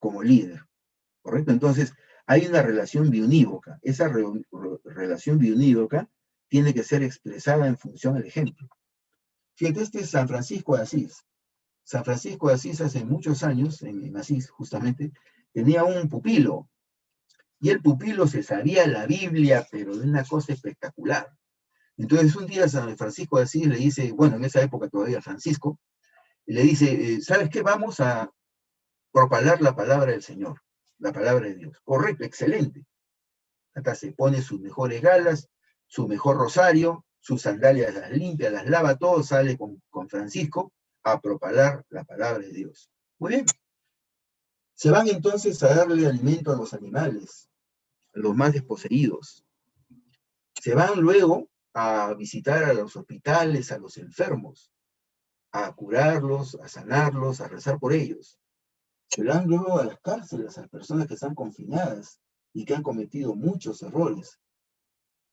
como líder, ¿correcto? Entonces, hay una relación biunívoca. Esa relación biunívoca tiene que ser expresada en función del ejemplo. Fíjate, este es San Francisco de Asís. San Francisco de Asís hace muchos años, en Asís justamente, tenía un pupilo. Y el pupilo se sabía la Biblia, pero de una cosa espectacular. Entonces un día San Francisco de Asís le dice, bueno, en esa época todavía Francisco, le dice, ¿sabes qué? Vamos a propalar la palabra del Señor, la palabra de Dios. Correcto, excelente. Acá se pone sus mejores galas, su mejor rosario, sus sandalias las limpia, las lava, todo, sale con Francisco a propalar la palabra de Dios. Muy bien. Se van entonces a darle alimento a los animales, a los más desposeídos. Se van luego a visitar a los hospitales, a los enfermos, a curarlos, a sanarlos, a rezar por ellos. Se van luego a las cárceles, a las personas que están confinadas y que han cometido muchos errores,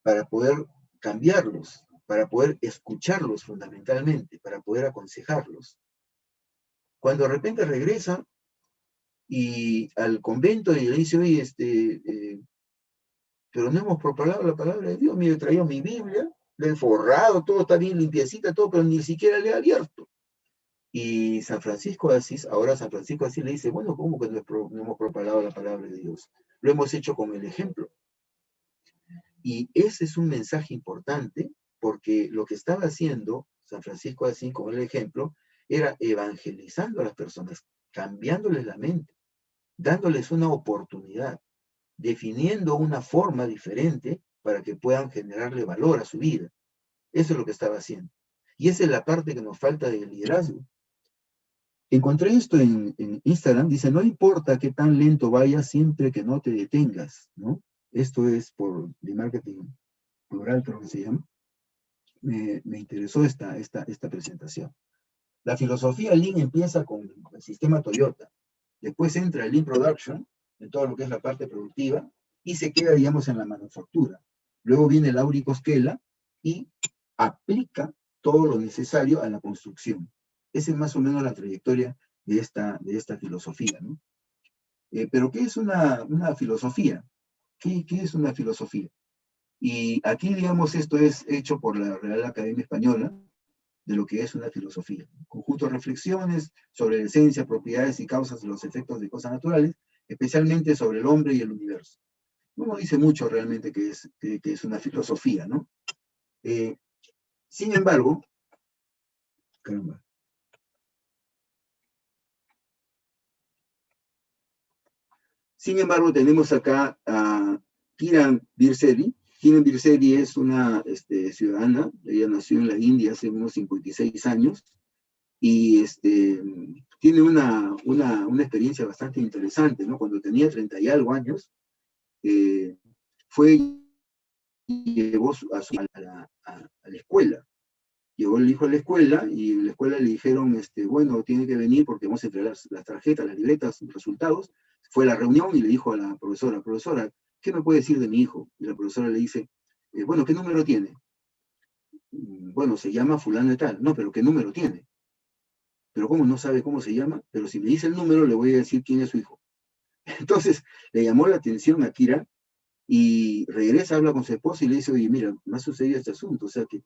para poder cambiarlos, para poder escucharlos fundamentalmente, para poder aconsejarlos. Cuando de repente regresa y al convento y le dice, oye, pero no hemos propagado la palabra de Dios, mire, he traído mi Biblia, le he forrado, todo está bien limpiecita, todo, pero ni siquiera le he abierto. Y San Francisco de Asís, ahora San Francisco de Asís le dice, bueno, ¿cómo que no hemos propagado la palabra de Dios? Lo hemos hecho con el ejemplo. Y ese es un mensaje importante, porque lo que estaba haciendo San Francisco de Asís con el ejemplo era evangelizando a las personas, cambiándoles la mente, dándoles una oportunidad, definiendo una forma diferente para que puedan generarle valor a su vida. Eso es lo que estaba haciendo. Y esa es la parte que nos falta del liderazgo. Encontré esto en Instagram, dice, no importa qué tan lento vayas siempre que no te detengas, ¿no? Esto es de marketing plural, creo que se llama. Me interesó esta presentación. La filosofía Lean empieza con el sistema Toyota. Después entra el Lean Production, en todo lo que es la parte productiva, y se queda, digamos, en la manufactura. Luego viene Lauri Cosquela y aplica todo lo necesario a la construcción. Esa es más o menos la trayectoria de esta filosofía, ¿no? Pero ¿qué es una filosofía? ¿Qué es una filosofía? Y aquí, digamos, esto es hecho por la Real Academia Española, de lo que es una filosofía. Conjunto de reflexiones sobre la esencia, propiedades y causas de los efectos de cosas naturales, especialmente sobre el hombre y el universo. No dice mucho realmente que es una filosofía, ¿no? Sin embargo, caramba. Sin embargo, tenemos acá a Kiran Birseri. Kiran Birseri es una ciudadana, ella nació en la India hace unos 56 años, y tiene una experiencia bastante interesante, ¿no? Cuando tenía 30 y algo años, llevó a la escuela. Llegó el hijo a la escuela y en la escuela le dijeron, bueno, tiene que venir porque vamos a entregar las tarjetas, las libretas, los resultados. Fue a la reunión y le dijo a la profesora, ¿qué me puede decir de mi hijo? Y la profesora le dice, bueno, ¿qué número tiene? Bueno, se llama fulano de tal. No, pero ¿qué número tiene? Pero ¿cómo no sabe cómo se llama? Pero si me dice el número, le voy a decir quién es su hijo. Entonces, le llamó la atención a Kira y regresa, habla con su esposa y le dice, oye, mira, me ha sucedido este asunto, o sea que,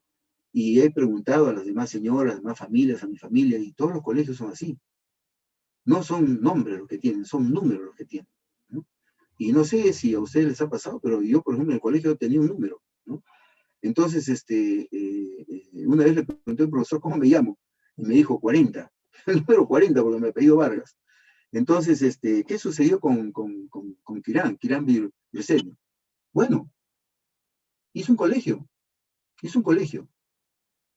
y he preguntado a las demás señoras, a las demás familias, a mi familia, y todos los colegios son así. No son nombres los que tienen, son números los que tienen, ¿no? Y no sé si a ustedes les ha pasado, pero yo, por ejemplo, en el colegio tenía un número, ¿no? Entonces, una vez le pregunté al profesor cómo me llamo, y me dijo 40, el número 40 porque me apellido Vargas. Entonces, ¿qué sucedió con Quirán Briseño? Bueno, hizo un colegio.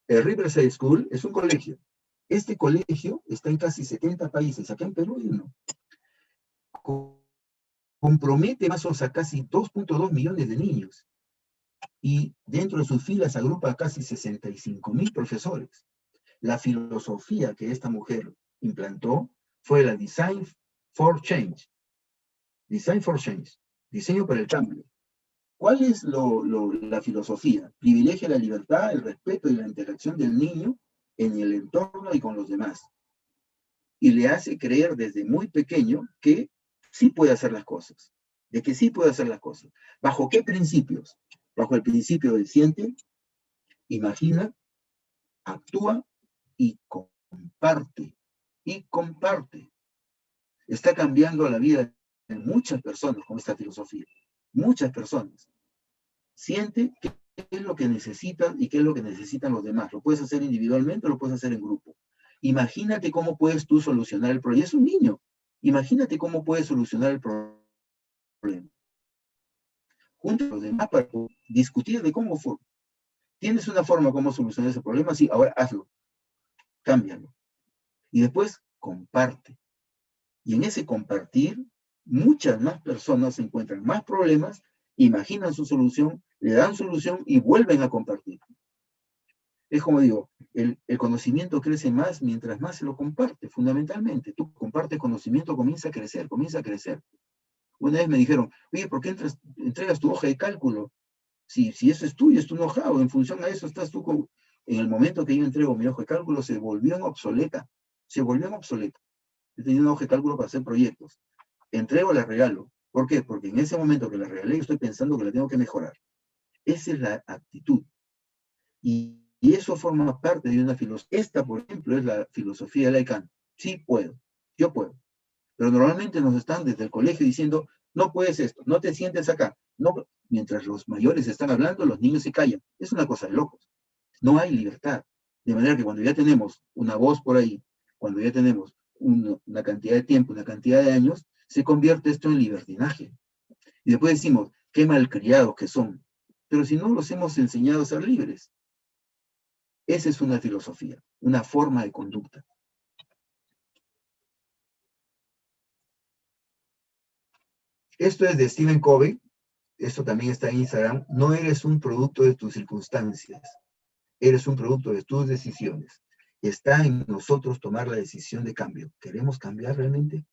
El Riverside School es un colegio. Este colegio está en casi 70 países. Acá en Perú hay uno. Compromete más o menos a casi 2.2 millones de niños. Y dentro de sus filas agrupa a casi 65.000 profesores. La filosofía que esta mujer implantó fue la Design for Change. Design for Change. Diseño para el cambio. ¿Cuál es la filosofía? Privilegia la libertad, el respeto y la interacción del niño en el entorno y con los demás. Y le hace creer desde muy pequeño que sí puede hacer las cosas. De que sí puede hacer las cosas. ¿Bajo qué principios? Bajo el principio del siente, imagina, actúa y comparte. Y comparte. Está cambiando la vida de muchas personas con esta filosofía. Muchas personas. Siente qué es lo que necesitas y qué es lo que necesitan los demás. Lo puedes hacer individualmente o lo puedes hacer en grupo. Imagínate cómo puedes tú solucionar el problema. Es un niño. Imagínate cómo puedes solucionar el problema. Junto a los demás para discutir de cómo fue. ¿Tienes una forma cómo solucionar ese problema? Sí, ahora hazlo. Cámbialo. Y después comparte. Y en ese compartir, muchas más personas encuentran más problemas, imaginan su solución, le dan solución y vuelven a compartir. Es como digo, el conocimiento crece más mientras más se lo comparte, fundamentalmente. Tú compartes conocimiento, comienza a crecer, comienza a crecer. Una vez me dijeron, oye, ¿por qué entregas tu hoja de cálculo? Si eso es tuyo, es tu know-how, en función a eso estás tú con... En el momento que yo entrego mi hoja de cálculo se volvió en obsoleta. Se volvió en obsoleta. Yo tenía una hoja de cálculo para hacer proyectos. Entrego, la regalo. ¿Por qué? Porque en ese momento que la regalé, yo estoy pensando que la tengo que mejorar. Esa es la actitud. Y eso forma parte de una filosofía. Esta, por ejemplo, es la filosofía de Lacan. Sí puedo, yo puedo. Pero normalmente nos están desde el colegio diciendo, no puedes esto, no te sientes acá. No, mientras los mayores están hablando, los niños se callan. Es una cosa de locos. No hay libertad. De manera que cuando ya tenemos una voz por ahí, cuando ya tenemos una cantidad de tiempo, una cantidad de años, se convierte esto en libertinaje. Y después decimos, qué malcriados que son. Pero si no los hemos enseñado a ser libres. Esa es una filosofía, una forma de conducta. Esto es de Stephen Covey, esto también está en Instagram. No eres un producto de tus circunstancias, eres un producto de tus decisiones. Está en nosotros tomar la decisión de cambio. ¿Queremos cambiar realmente?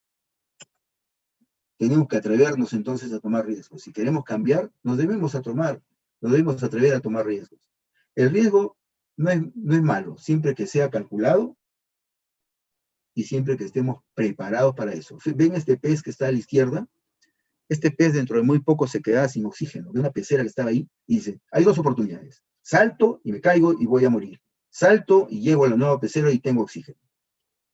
Tenemos que atrevernos entonces a tomar riesgos. Si queremos cambiar, nos debemos atrever a tomar riesgos. El riesgo no es malo, siempre que sea calculado y siempre que estemos preparados para eso. ¿Ven este pez que está a la izquierda? Este pez dentro de muy poco se queda sin oxígeno. Ve una pecera que estaba ahí y dice, hay dos oportunidades. Salto y me caigo y voy a morir. Salto y llego a la nueva pecera y tengo oxígeno.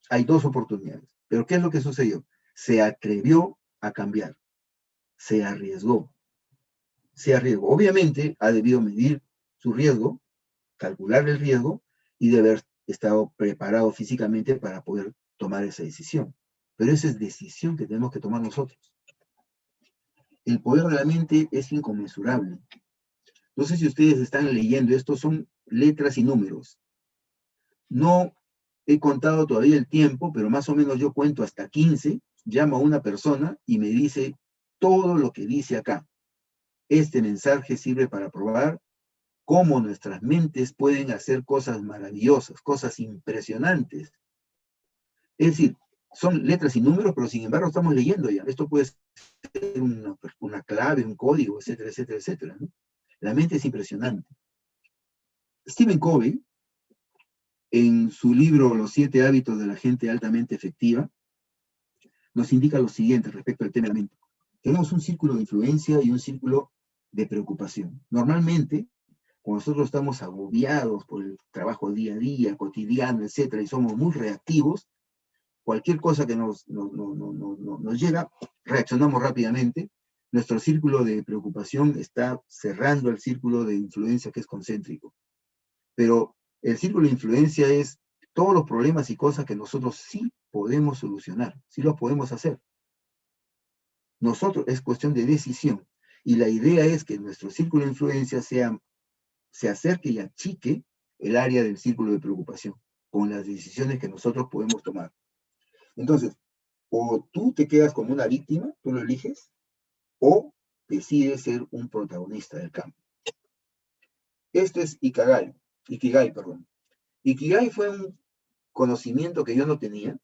Hay dos oportunidades. Pero ¿qué es lo que sucedió? Se atrevió a cambiar. Se arriesgó. Obviamente ha debido medir su riesgo, calcular el riesgo y de haber estado preparado físicamente para poder tomar esa decisión. Pero esa es decisión que tenemos que tomar nosotros. El poder de la mente es inconmensurable. No sé si ustedes están leyendo, estos son letras y números. No he contado todavía el tiempo, pero más o menos yo cuento hasta 15, llamo a una persona y me dice todo lo que dice acá. Este mensaje sirve para probar cómo nuestras mentes pueden hacer cosas maravillosas, cosas impresionantes. Es decir, son letras y números, pero sin embargo estamos leyendo ya. Esto puede ser una clave, un código, etcétera, etcétera, etcétera, ¿no? La mente es impresionante. Stephen Covey, en su libro Los 7 hábitos de la gente altamente efectiva, nos indica lo siguiente respecto al tema de la mente. Tenemos un círculo de influencia y un círculo de preocupación. Normalmente, cuando nosotros estamos agobiados por el trabajo día a día, cotidiano, etcétera, y somos muy reactivos, cualquier cosa que nos llega, reaccionamos rápidamente, nuestro círculo de preocupación está cerrando el círculo de influencia que es concéntrico. Pero el círculo de influencia es todos los problemas y cosas que nosotros sí podemos solucionar, sí los podemos hacer. Nosotros, es cuestión de decisión. Y la idea es que nuestro círculo de influencia se acerque y achique el área del círculo de preocupación con las decisiones que nosotros podemos tomar. Entonces, o tú te quedas como una víctima, tú lo eliges, o decides ser un protagonista del cambio. Esto es Ikigai, perdón. Ikigai fue un conocimiento que yo no tenía.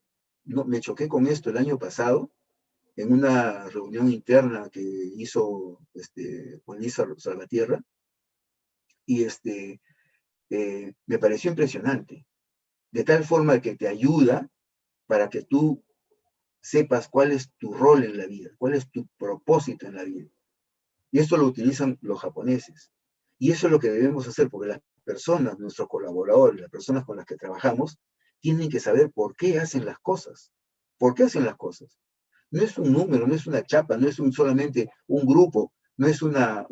Me choqué con esto el año pasado en una reunión interna que hizo Juan Luis Salvatierra, y me pareció impresionante, de tal forma que te ayuda para que tú sepas cuál es tu rol en la vida, cuál es tu propósito en la vida. Y esto lo utilizan los japoneses. Y eso es lo que debemos hacer, porque las personas, nuestros colaboradores, las personas con las que trabajamos, tienen que saber por qué hacen las cosas. ¿Por qué hacen las cosas? No es un número, no es una chapa, no es solamente un grupo, no es una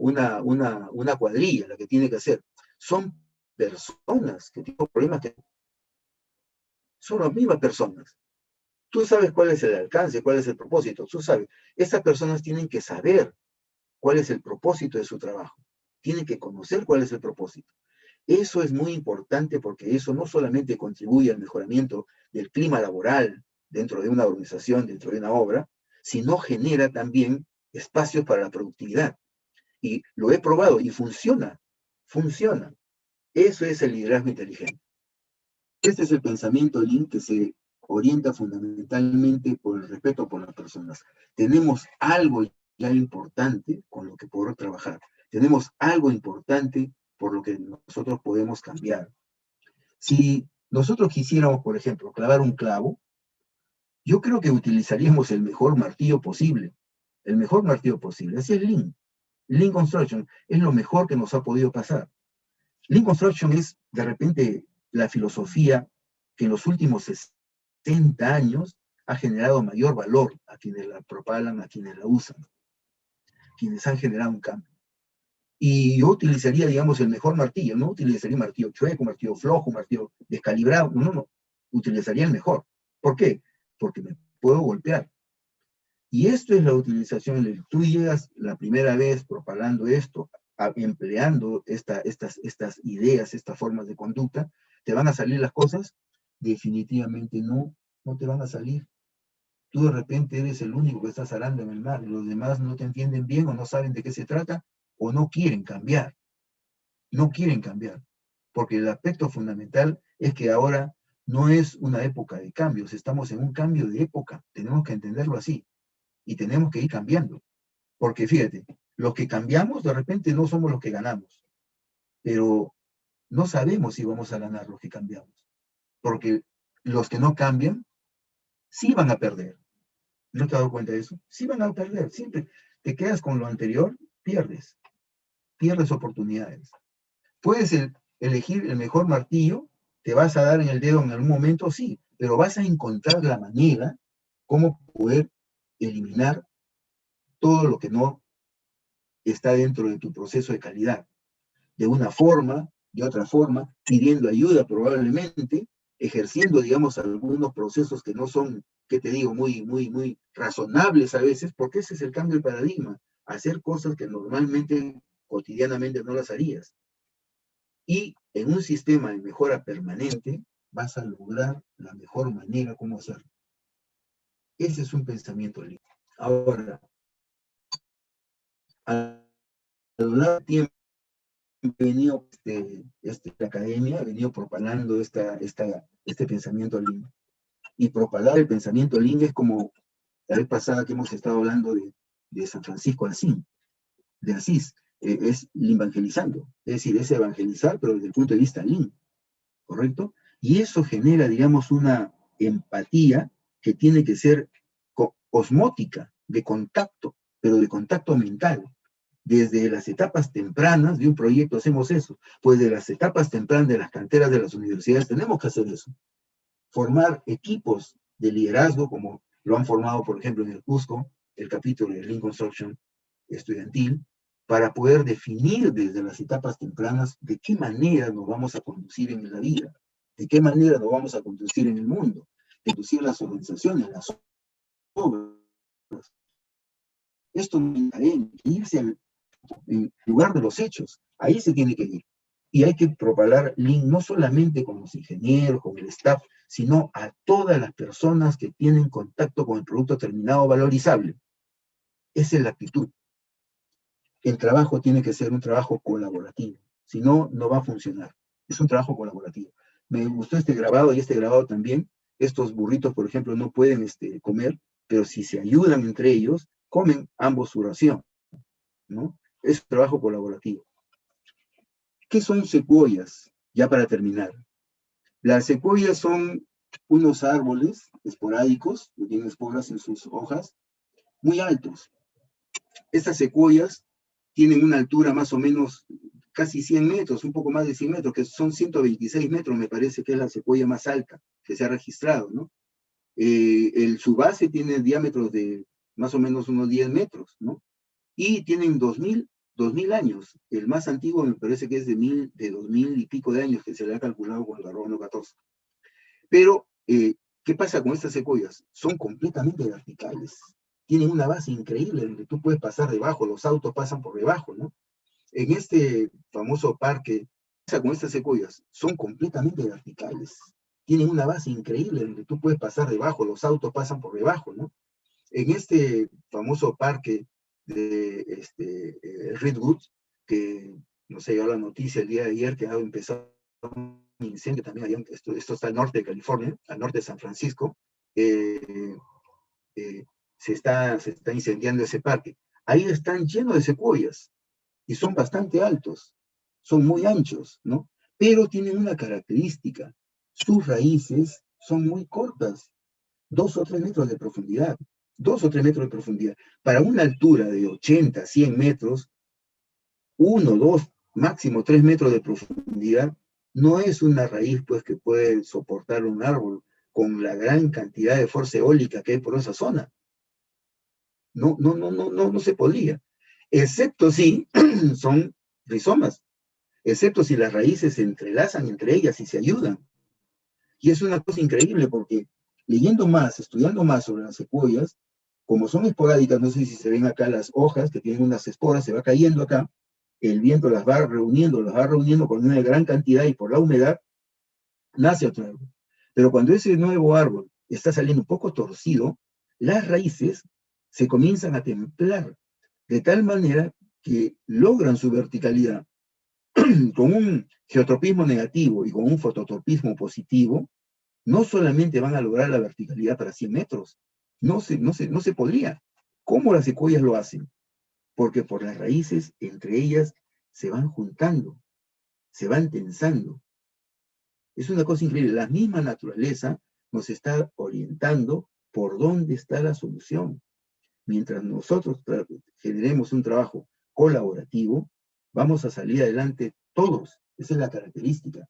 cuadrilla la que tiene que hacer. Son personas que tienen problemas que son las mismas personas. Tú sabes cuál es el alcance, cuál es el propósito, tú sabes. Esas personas tienen que saber cuál es el propósito de su trabajo. Tienen que conocer cuál es el propósito. Eso es muy importante porque eso no solamente contribuye al mejoramiento del clima laboral dentro de una organización, dentro de una obra, sino genera también espacios para la productividad. Y lo he probado y funciona, funciona. Eso es el liderazgo inteligente. Este es el pensamiento Lean que se orienta fundamentalmente por el respeto por las personas. Tenemos algo ya importante con lo que poder trabajar. Tenemos algo importante por lo que nosotros podemos cambiar. Si nosotros quisiéramos, por ejemplo, clavar un clavo, yo creo que utilizaríamos el mejor martillo posible. El mejor martillo posible. Así es Lean. Lean Construction es lo mejor que nos ha podido pasar. Lean Construction es, de repente, la filosofía que en los últimos 60 años ha generado mayor valor a quienes la propagan, a quienes la usan, quienes han generado un cambio. Y yo utilizaría, digamos, el mejor martillo, no utilizaría martillo chueco, martillo flojo, martillo descalibrado, no. Utilizaría el mejor. ¿Por qué? Porque me puedo golpear. Y esto es la utilización. Tú llegas la primera vez propagando esto, empleando estas ideas, estas formas de conducta, ¿te van a salir las cosas? Definitivamente no te van a salir. Tú de repente eres el único que estás arando en el mar, y los demás no te entienden bien o no saben de qué se trata o no quieren cambiar. No quieren cambiar. Porque el aspecto fundamental es que ahora no es una época de cambios, estamos en un cambio de época. Tenemos que entenderlo así. Y tenemos que ir cambiando. Porque fíjate, los que cambiamos de repente no somos los que ganamos. Pero no sabemos si vamos a ganar los que cambiamos. Porque los que no cambian, sí van a perder. ¿No te has dado cuenta de eso? Sí van a perder. Siempre te quedas con lo anterior, pierdes. Pierdes oportunidades. Puedes elegir el mejor martillo, te vas a dar en el dedo en algún momento, sí, pero vas a encontrar la manera cómo poder eliminar todo lo que no está dentro de tu proceso de calidad. De una forma, de otra forma, pidiendo ayuda probablemente, ejerciendo, digamos, algunos procesos que no son, ¿qué te digo?, muy razonables a veces, porque ese es el cambio de paradigma, hacer cosas que normalmente, cotidianamente no las harías. Y en un sistema de mejora permanente, vas a lograr la mejor manera como hacerlo. Ese es un pensamiento libre. Ahora, a lo largo del tiempo, he venido, la academia ha venido propagando este pensamiento Lean. Y propagar el pensamiento Lean es como la vez pasada que hemos estado hablando de San Francisco de Asís, es evangelizando. Es decir, es evangelizar, pero desde el punto de vista Lean, ¿correcto? Y eso genera, digamos, una empatía que tiene que ser osmótica, de contacto, pero de contacto mental. Desde las etapas tempranas de un proyecto hacemos eso, pues de las etapas tempranas de las canteras de las universidades tenemos que hacer eso. Formar equipos de liderazgo, como lo han formado, por ejemplo, en el Cusco, el capítulo de Lean Construction, estudiantil, para poder definir desde las etapas tempranas de qué manera nos vamos a conducir en la vida, de qué manera nos vamos a conducir en el mundo, conducir las organizaciones, las obras. Esto no es irse al lugar de los hechos, ahí se tiene que ir. Y hay que propagar Lean no solamente con los ingenieros, con el staff, sino a todas las personas que tienen contacto con el producto terminado valorizable. Esa es la actitud. El trabajo tiene que ser un trabajo colaborativo, si no, no va a funcionar. Es un trabajo colaborativo. Me gustó este grabado y este grabado también. Estos burritos, por ejemplo, no pueden comer, pero si se ayudan entre ellos, comen ambos su ración, ¿no? Es un trabajo colaborativo. ¿Qué son secuoyas? Ya para terminar. Las secuoyas son unos árboles esporádicos, que tienen esporas en sus hojas, muy altos. Estas secuoyas tienen una altura más o menos casi 100 metros, un poco más de 100 metros, que son 126 metros, me parece que es la secuoya más alta que se ha registrado, ¿no? Su base tiene diámetros de más o menos unos 10 metros, ¿no? Y tienen 2000 años. El más antiguo me parece que es de 2000 y pico de años, que se le ha calculado con el carbono 14. Pero, ¿qué pasa con estas secuoyas? Son completamente verticales. Tienen una base increíble donde tú puedes pasar debajo, los autos pasan por debajo, ¿no? En este famoso parque, ¿qué pasa con estas secuoyas? Son completamente verticales. Tienen una base increíble donde tú puedes pasar debajo, los autos pasan por debajo, ¿no? En este famoso parque de Redwood, que no sé, yo la noticia el día de ayer que ha empezado un incendio también allá, esto está al norte de California, al norte de San Francisco, se está incendiando ese parque. Ahí están llenos de secuoyas y son bastante altos, son muy anchos, ¿no? Pero tienen una característica, sus raíces son muy cortas, 2 o 3 metros de profundidad, 2 o 3 metros de profundidad. Para una altura de 80, 100 metros, 1, 2, máximo 3 metros de profundidad, no es una raíz pues que puede soportar un árbol con la gran cantidad de fuerza eólica que hay por esa zona. No se podría. Excepto si son rizomas, excepto si las raíces se entrelazan entre ellas y se ayudan. Y es una cosa increíble porque leyendo más, estudiando más sobre las secuoyas, como son esporádicas, no sé si se ven acá las hojas que tienen unas esporas, se va cayendo acá, el viento las va reuniendo con una gran cantidad y por la humedad nace otro árbol. Pero cuando ese nuevo árbol está saliendo un poco torcido, las raíces se comienzan a templar de tal manera que logran su verticalidad con un geotropismo negativo y con un fototropismo positivo. No solamente van a lograr la verticalidad para 100 metros, no se podría. ¿Cómo las secuoyas lo hacen? Porque por las raíces, entre ellas, se van juntando, se van tensando. Es una cosa increíble. La misma naturaleza nos está orientando por dónde está la solución. Mientras nosotros generemos un trabajo colaborativo, vamos a salir adelante todos. Esa es la característica.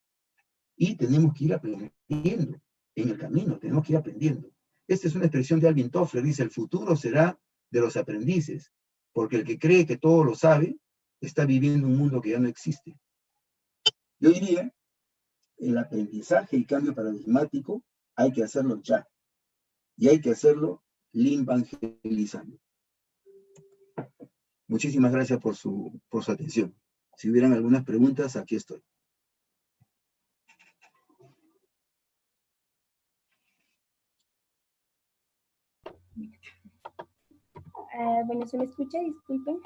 Y tenemos que ir aprendiendo en el camino, tenemos que ir aprendiendo. Esta es una expresión de Alvin Toffler, dice, el futuro será de los aprendices, porque el que cree que todo lo sabe, está viviendo un mundo que ya no existe. Yo diría, el aprendizaje y cambio paradigmático hay que hacerlo ya, y hay que hacerlo evangelizando. Muchísimas gracias por su atención. Si hubieran algunas preguntas, aquí estoy. Bueno, ¿se me escucha? Disculpen.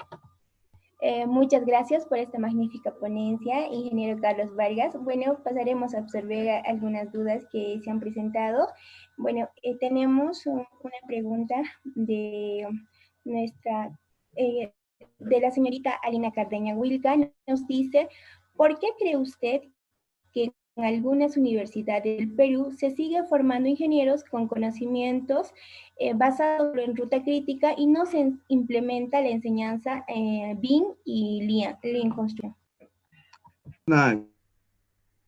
Muchas gracias por esta magnífica ponencia, ingeniero Carlos Vargas. Bueno, pasaremos a absorber algunas dudas que se han presentado. Bueno, tenemos una pregunta de de la señorita Alina Cardeña Wilca. Nos dice, ¿por qué cree usted que en algunas universidades del Perú se sigue formando ingenieros con conocimientos basados en ruta crítica y no se implementa la enseñanza BIM y Lean Construction? Una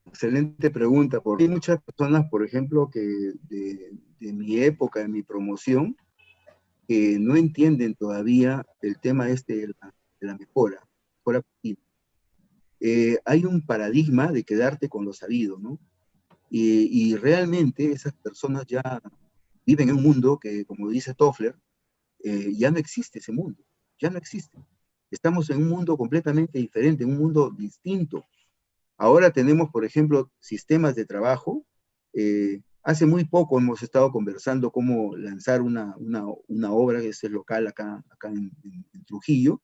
excelente pregunta, porque hay muchas personas, por ejemplo, que de mi época, de mi promoción, que no entienden todavía el tema este de la mejora continua. Hay un paradigma de quedarte con lo sabido, ¿no? Y realmente esas personas ya viven en un mundo que, como dice Toffler, ya no existe ese mundo, ya no existe. Estamos en un mundo completamente diferente, un mundo distinto. Ahora tenemos, por ejemplo, sistemas de trabajo. Hace muy poco hemos estado conversando cómo lanzar una obra que es el local acá en Trujillo,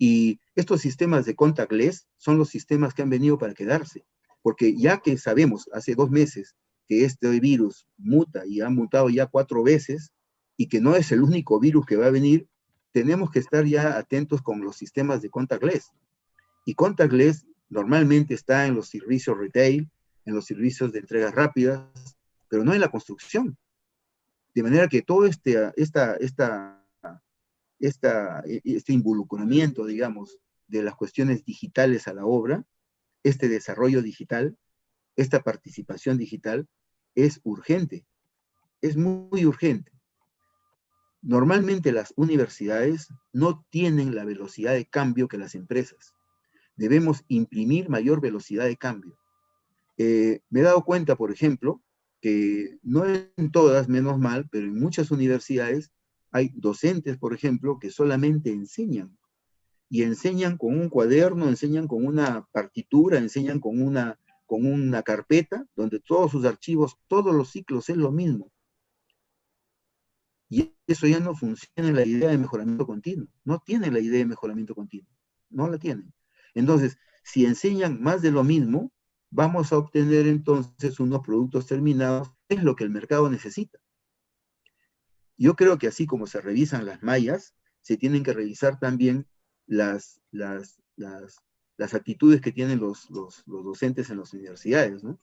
y estos sistemas de contactless son los sistemas que han venido para quedarse, porque ya que sabemos hace 2 meses que este virus muta y ha mutado ya 4 veces, y que no es el único virus que va a venir, tenemos que estar ya atentos con los sistemas de contactless. Y contactless normalmente está en los servicios retail, en los servicios de entregas rápidas, pero no en la construcción. De manera que todo este involucramiento, digamos, de las cuestiones digitales a la obra, este desarrollo digital, esta participación digital, es urgente, es muy urgente. Normalmente las universidades no tienen la velocidad de cambio que las empresas. Debemos imprimir mayor velocidad de cambio. Me he dado cuenta, por ejemplo, que no en todas, menos mal, pero en muchas universidades hay docentes, por ejemplo, que solamente enseñan. Y enseñan con un cuaderno, enseñan con una partitura, enseñan con una carpeta, donde todos sus archivos, todos los ciclos es lo mismo. Y eso ya no funciona en la idea de mejoramiento continuo. No tienen la idea de mejoramiento continuo. No la tienen. Entonces, si enseñan más de lo mismo, vamos a obtener entonces unos productos terminados, que es lo que el mercado necesita. Yo creo que así como se revisan las mallas, se tienen que revisar también las actitudes que tienen los docentes en las universidades, ¿no?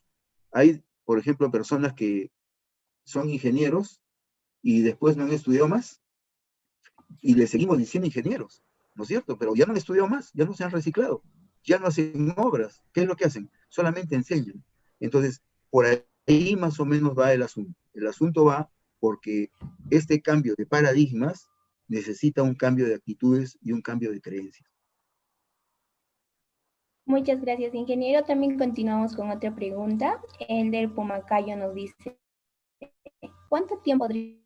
Hay, por ejemplo, personas que son ingenieros y después no han estudiado más, y les seguimos diciendo ingenieros, ¿no es cierto? Pero ya no han estudiado más, ya no se han reciclado, ya no hacen obras. ¿Qué es lo que hacen? Solamente enseñan. Entonces, por ahí más o menos va el asunto. El asunto va porque este cambio de paradigmas necesita un cambio de actitudes y un cambio de creencias. Muchas gracias, ingeniero. También continuamos con otra pregunta. El del Pumacayo nos dice, ¿cuánto tiempo podría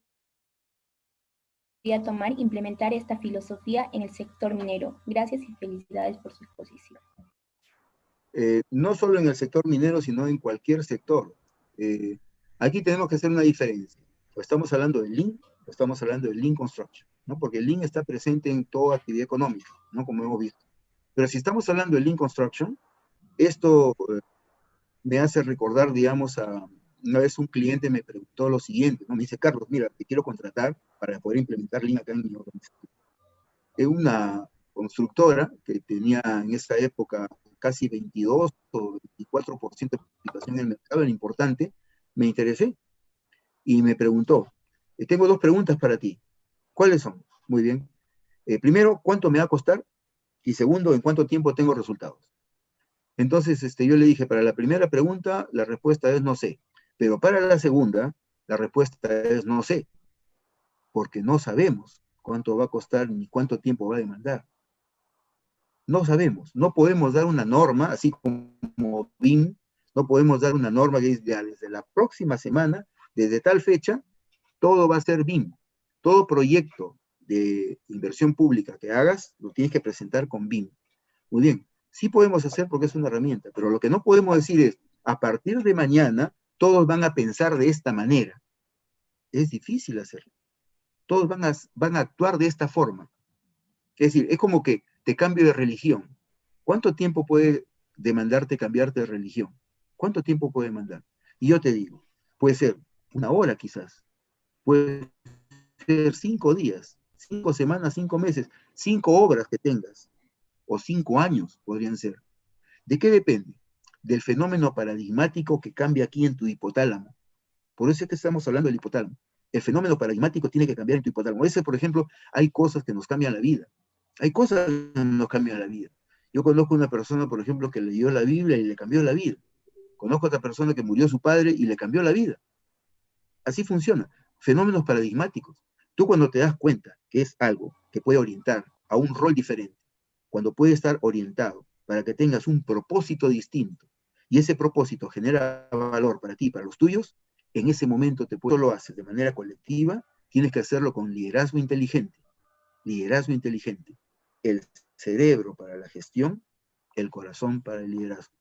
tomar implementar esta filosofía en el sector minero? Gracias y felicidades por su exposición. No solo en el sector minero, sino en cualquier sector. Aquí tenemos que hacer una diferencia. O estamos hablando del Lean, o estamos hablando del Lean Construction, ¿no? Porque el Lean está presente en toda actividad económica, ¿no? Como hemos visto. Pero si estamos hablando del Lean Construction, esto me hace recordar, digamos, una vez un cliente me preguntó lo siguiente, ¿no? Me dice, Carlos, mira, te quiero contratar para poder implementar Lean acá en mi organización. Es una constructora que tenía en esa época casi 22 o 24% de participación en el mercado, era importante. Me interesé y me preguntó, tengo 2 preguntas para ti. ¿Cuáles son? Muy bien. Primero, ¿cuánto me va a costar? Y segundo, ¿en cuánto tiempo tengo resultados? Entonces, yo le dije, para la primera pregunta, la respuesta es no sé. Pero para la segunda, la respuesta es no sé. Porque no sabemos cuánto va a costar ni cuánto tiempo va a demandar. No sabemos. No podemos dar una norma, así como BIM, no podemos dar una norma que dice, ya desde la próxima semana, desde tal fecha, todo va a ser BIM. Todo proyecto de inversión pública que hagas, lo tienes que presentar con BIM. Muy bien. Sí podemos hacer porque es una herramienta, pero lo que no podemos decir es, a partir de mañana, todos van a pensar de esta manera. Es difícil hacerlo. Todos van a actuar de esta forma. Es decir, es como que te cambio de religión. ¿Cuánto tiempo puede demandarte cambiarte de religión? ¿Cuánto tiempo puede demandar? Y yo te digo, puede ser 1 hora quizás, puede ser 5 días, 5 semanas, 5 meses, 5 obras que tengas, o 5 años podrían ser. ¿De qué depende? Del fenómeno paradigmático que cambia aquí en tu hipotálamo. Por eso es que estamos hablando del hipotálamo. El fenómeno paradigmático tiene que cambiar en tu hipotálamo. Ese, por ejemplo, hay cosas que nos cambian la vida. Hay cosas que nos cambian la vida. Yo conozco una persona, por ejemplo, que leyó la Biblia y le cambió la vida. Conozco a otra persona que murió su padre y le cambió la vida. Así funciona. Fenómenos paradigmáticos. Tú cuando te das cuenta que es algo que puede orientar a un rol diferente, cuando puede estar orientado para que tengas un propósito distinto, y ese propósito genera valor para ti y para los tuyos, en ese momento lo haces de manera colectiva, tienes que hacerlo con liderazgo inteligente. Liderazgo inteligente. El cerebro para la gestión, el corazón para el liderazgo.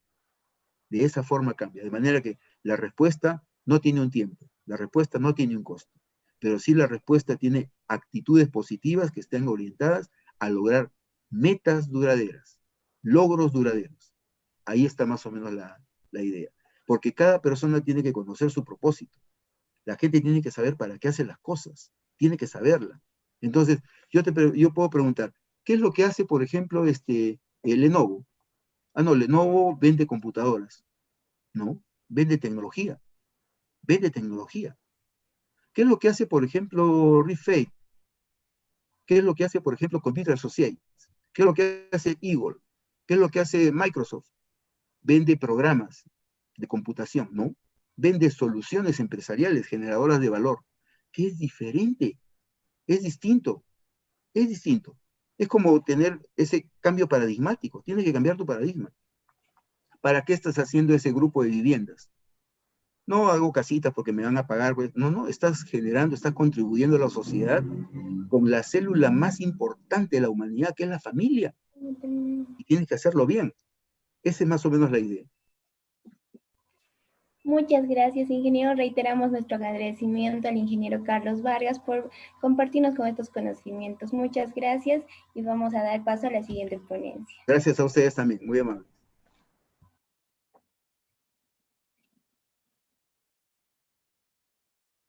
De esa forma cambia, de manera que la respuesta no tiene un tiempo, la respuesta no tiene un costo, pero sí la respuesta tiene actitudes positivas que estén orientadas a lograr metas duraderas, logros duraderos. Ahí está más o menos la idea. Porque cada persona tiene que conocer su propósito. La gente tiene que saber para qué hace las cosas. Tiene que saberla. Entonces, yo puedo preguntar, ¿qué es lo que hace, por ejemplo, Lenovo? Ah, no, Lenovo vende computadoras. No, vende tecnología. Vende tecnología. ¿Qué es lo que hace, por ejemplo, ReFate? ¿Qué es lo que hace, por ejemplo, Computer Associates? ¿Qué es lo que hace Eagle? ¿Qué es lo que hace Microsoft? Vende programas de computación, ¿no? Vende soluciones empresariales generadoras de valor, que es diferente, es distinto, es distinto. Es como tener ese cambio paradigmático, tienes que cambiar tu paradigma. ¿Para qué estás haciendo ese grupo de viviendas? No hago casitas porque me van a pagar, pues. No, estás generando, estás contribuyendo a la sociedad con la célula más importante de la humanidad, que es la familia. Y tienes que hacerlo bien. Esa es más o menos la idea. Muchas gracias, ingeniero. Reiteramos nuestro agradecimiento al ingeniero Carlos Vargas por compartirnos con estos conocimientos. Muchas gracias y vamos a dar paso a la siguiente ponencia. Gracias a ustedes también, muy amables.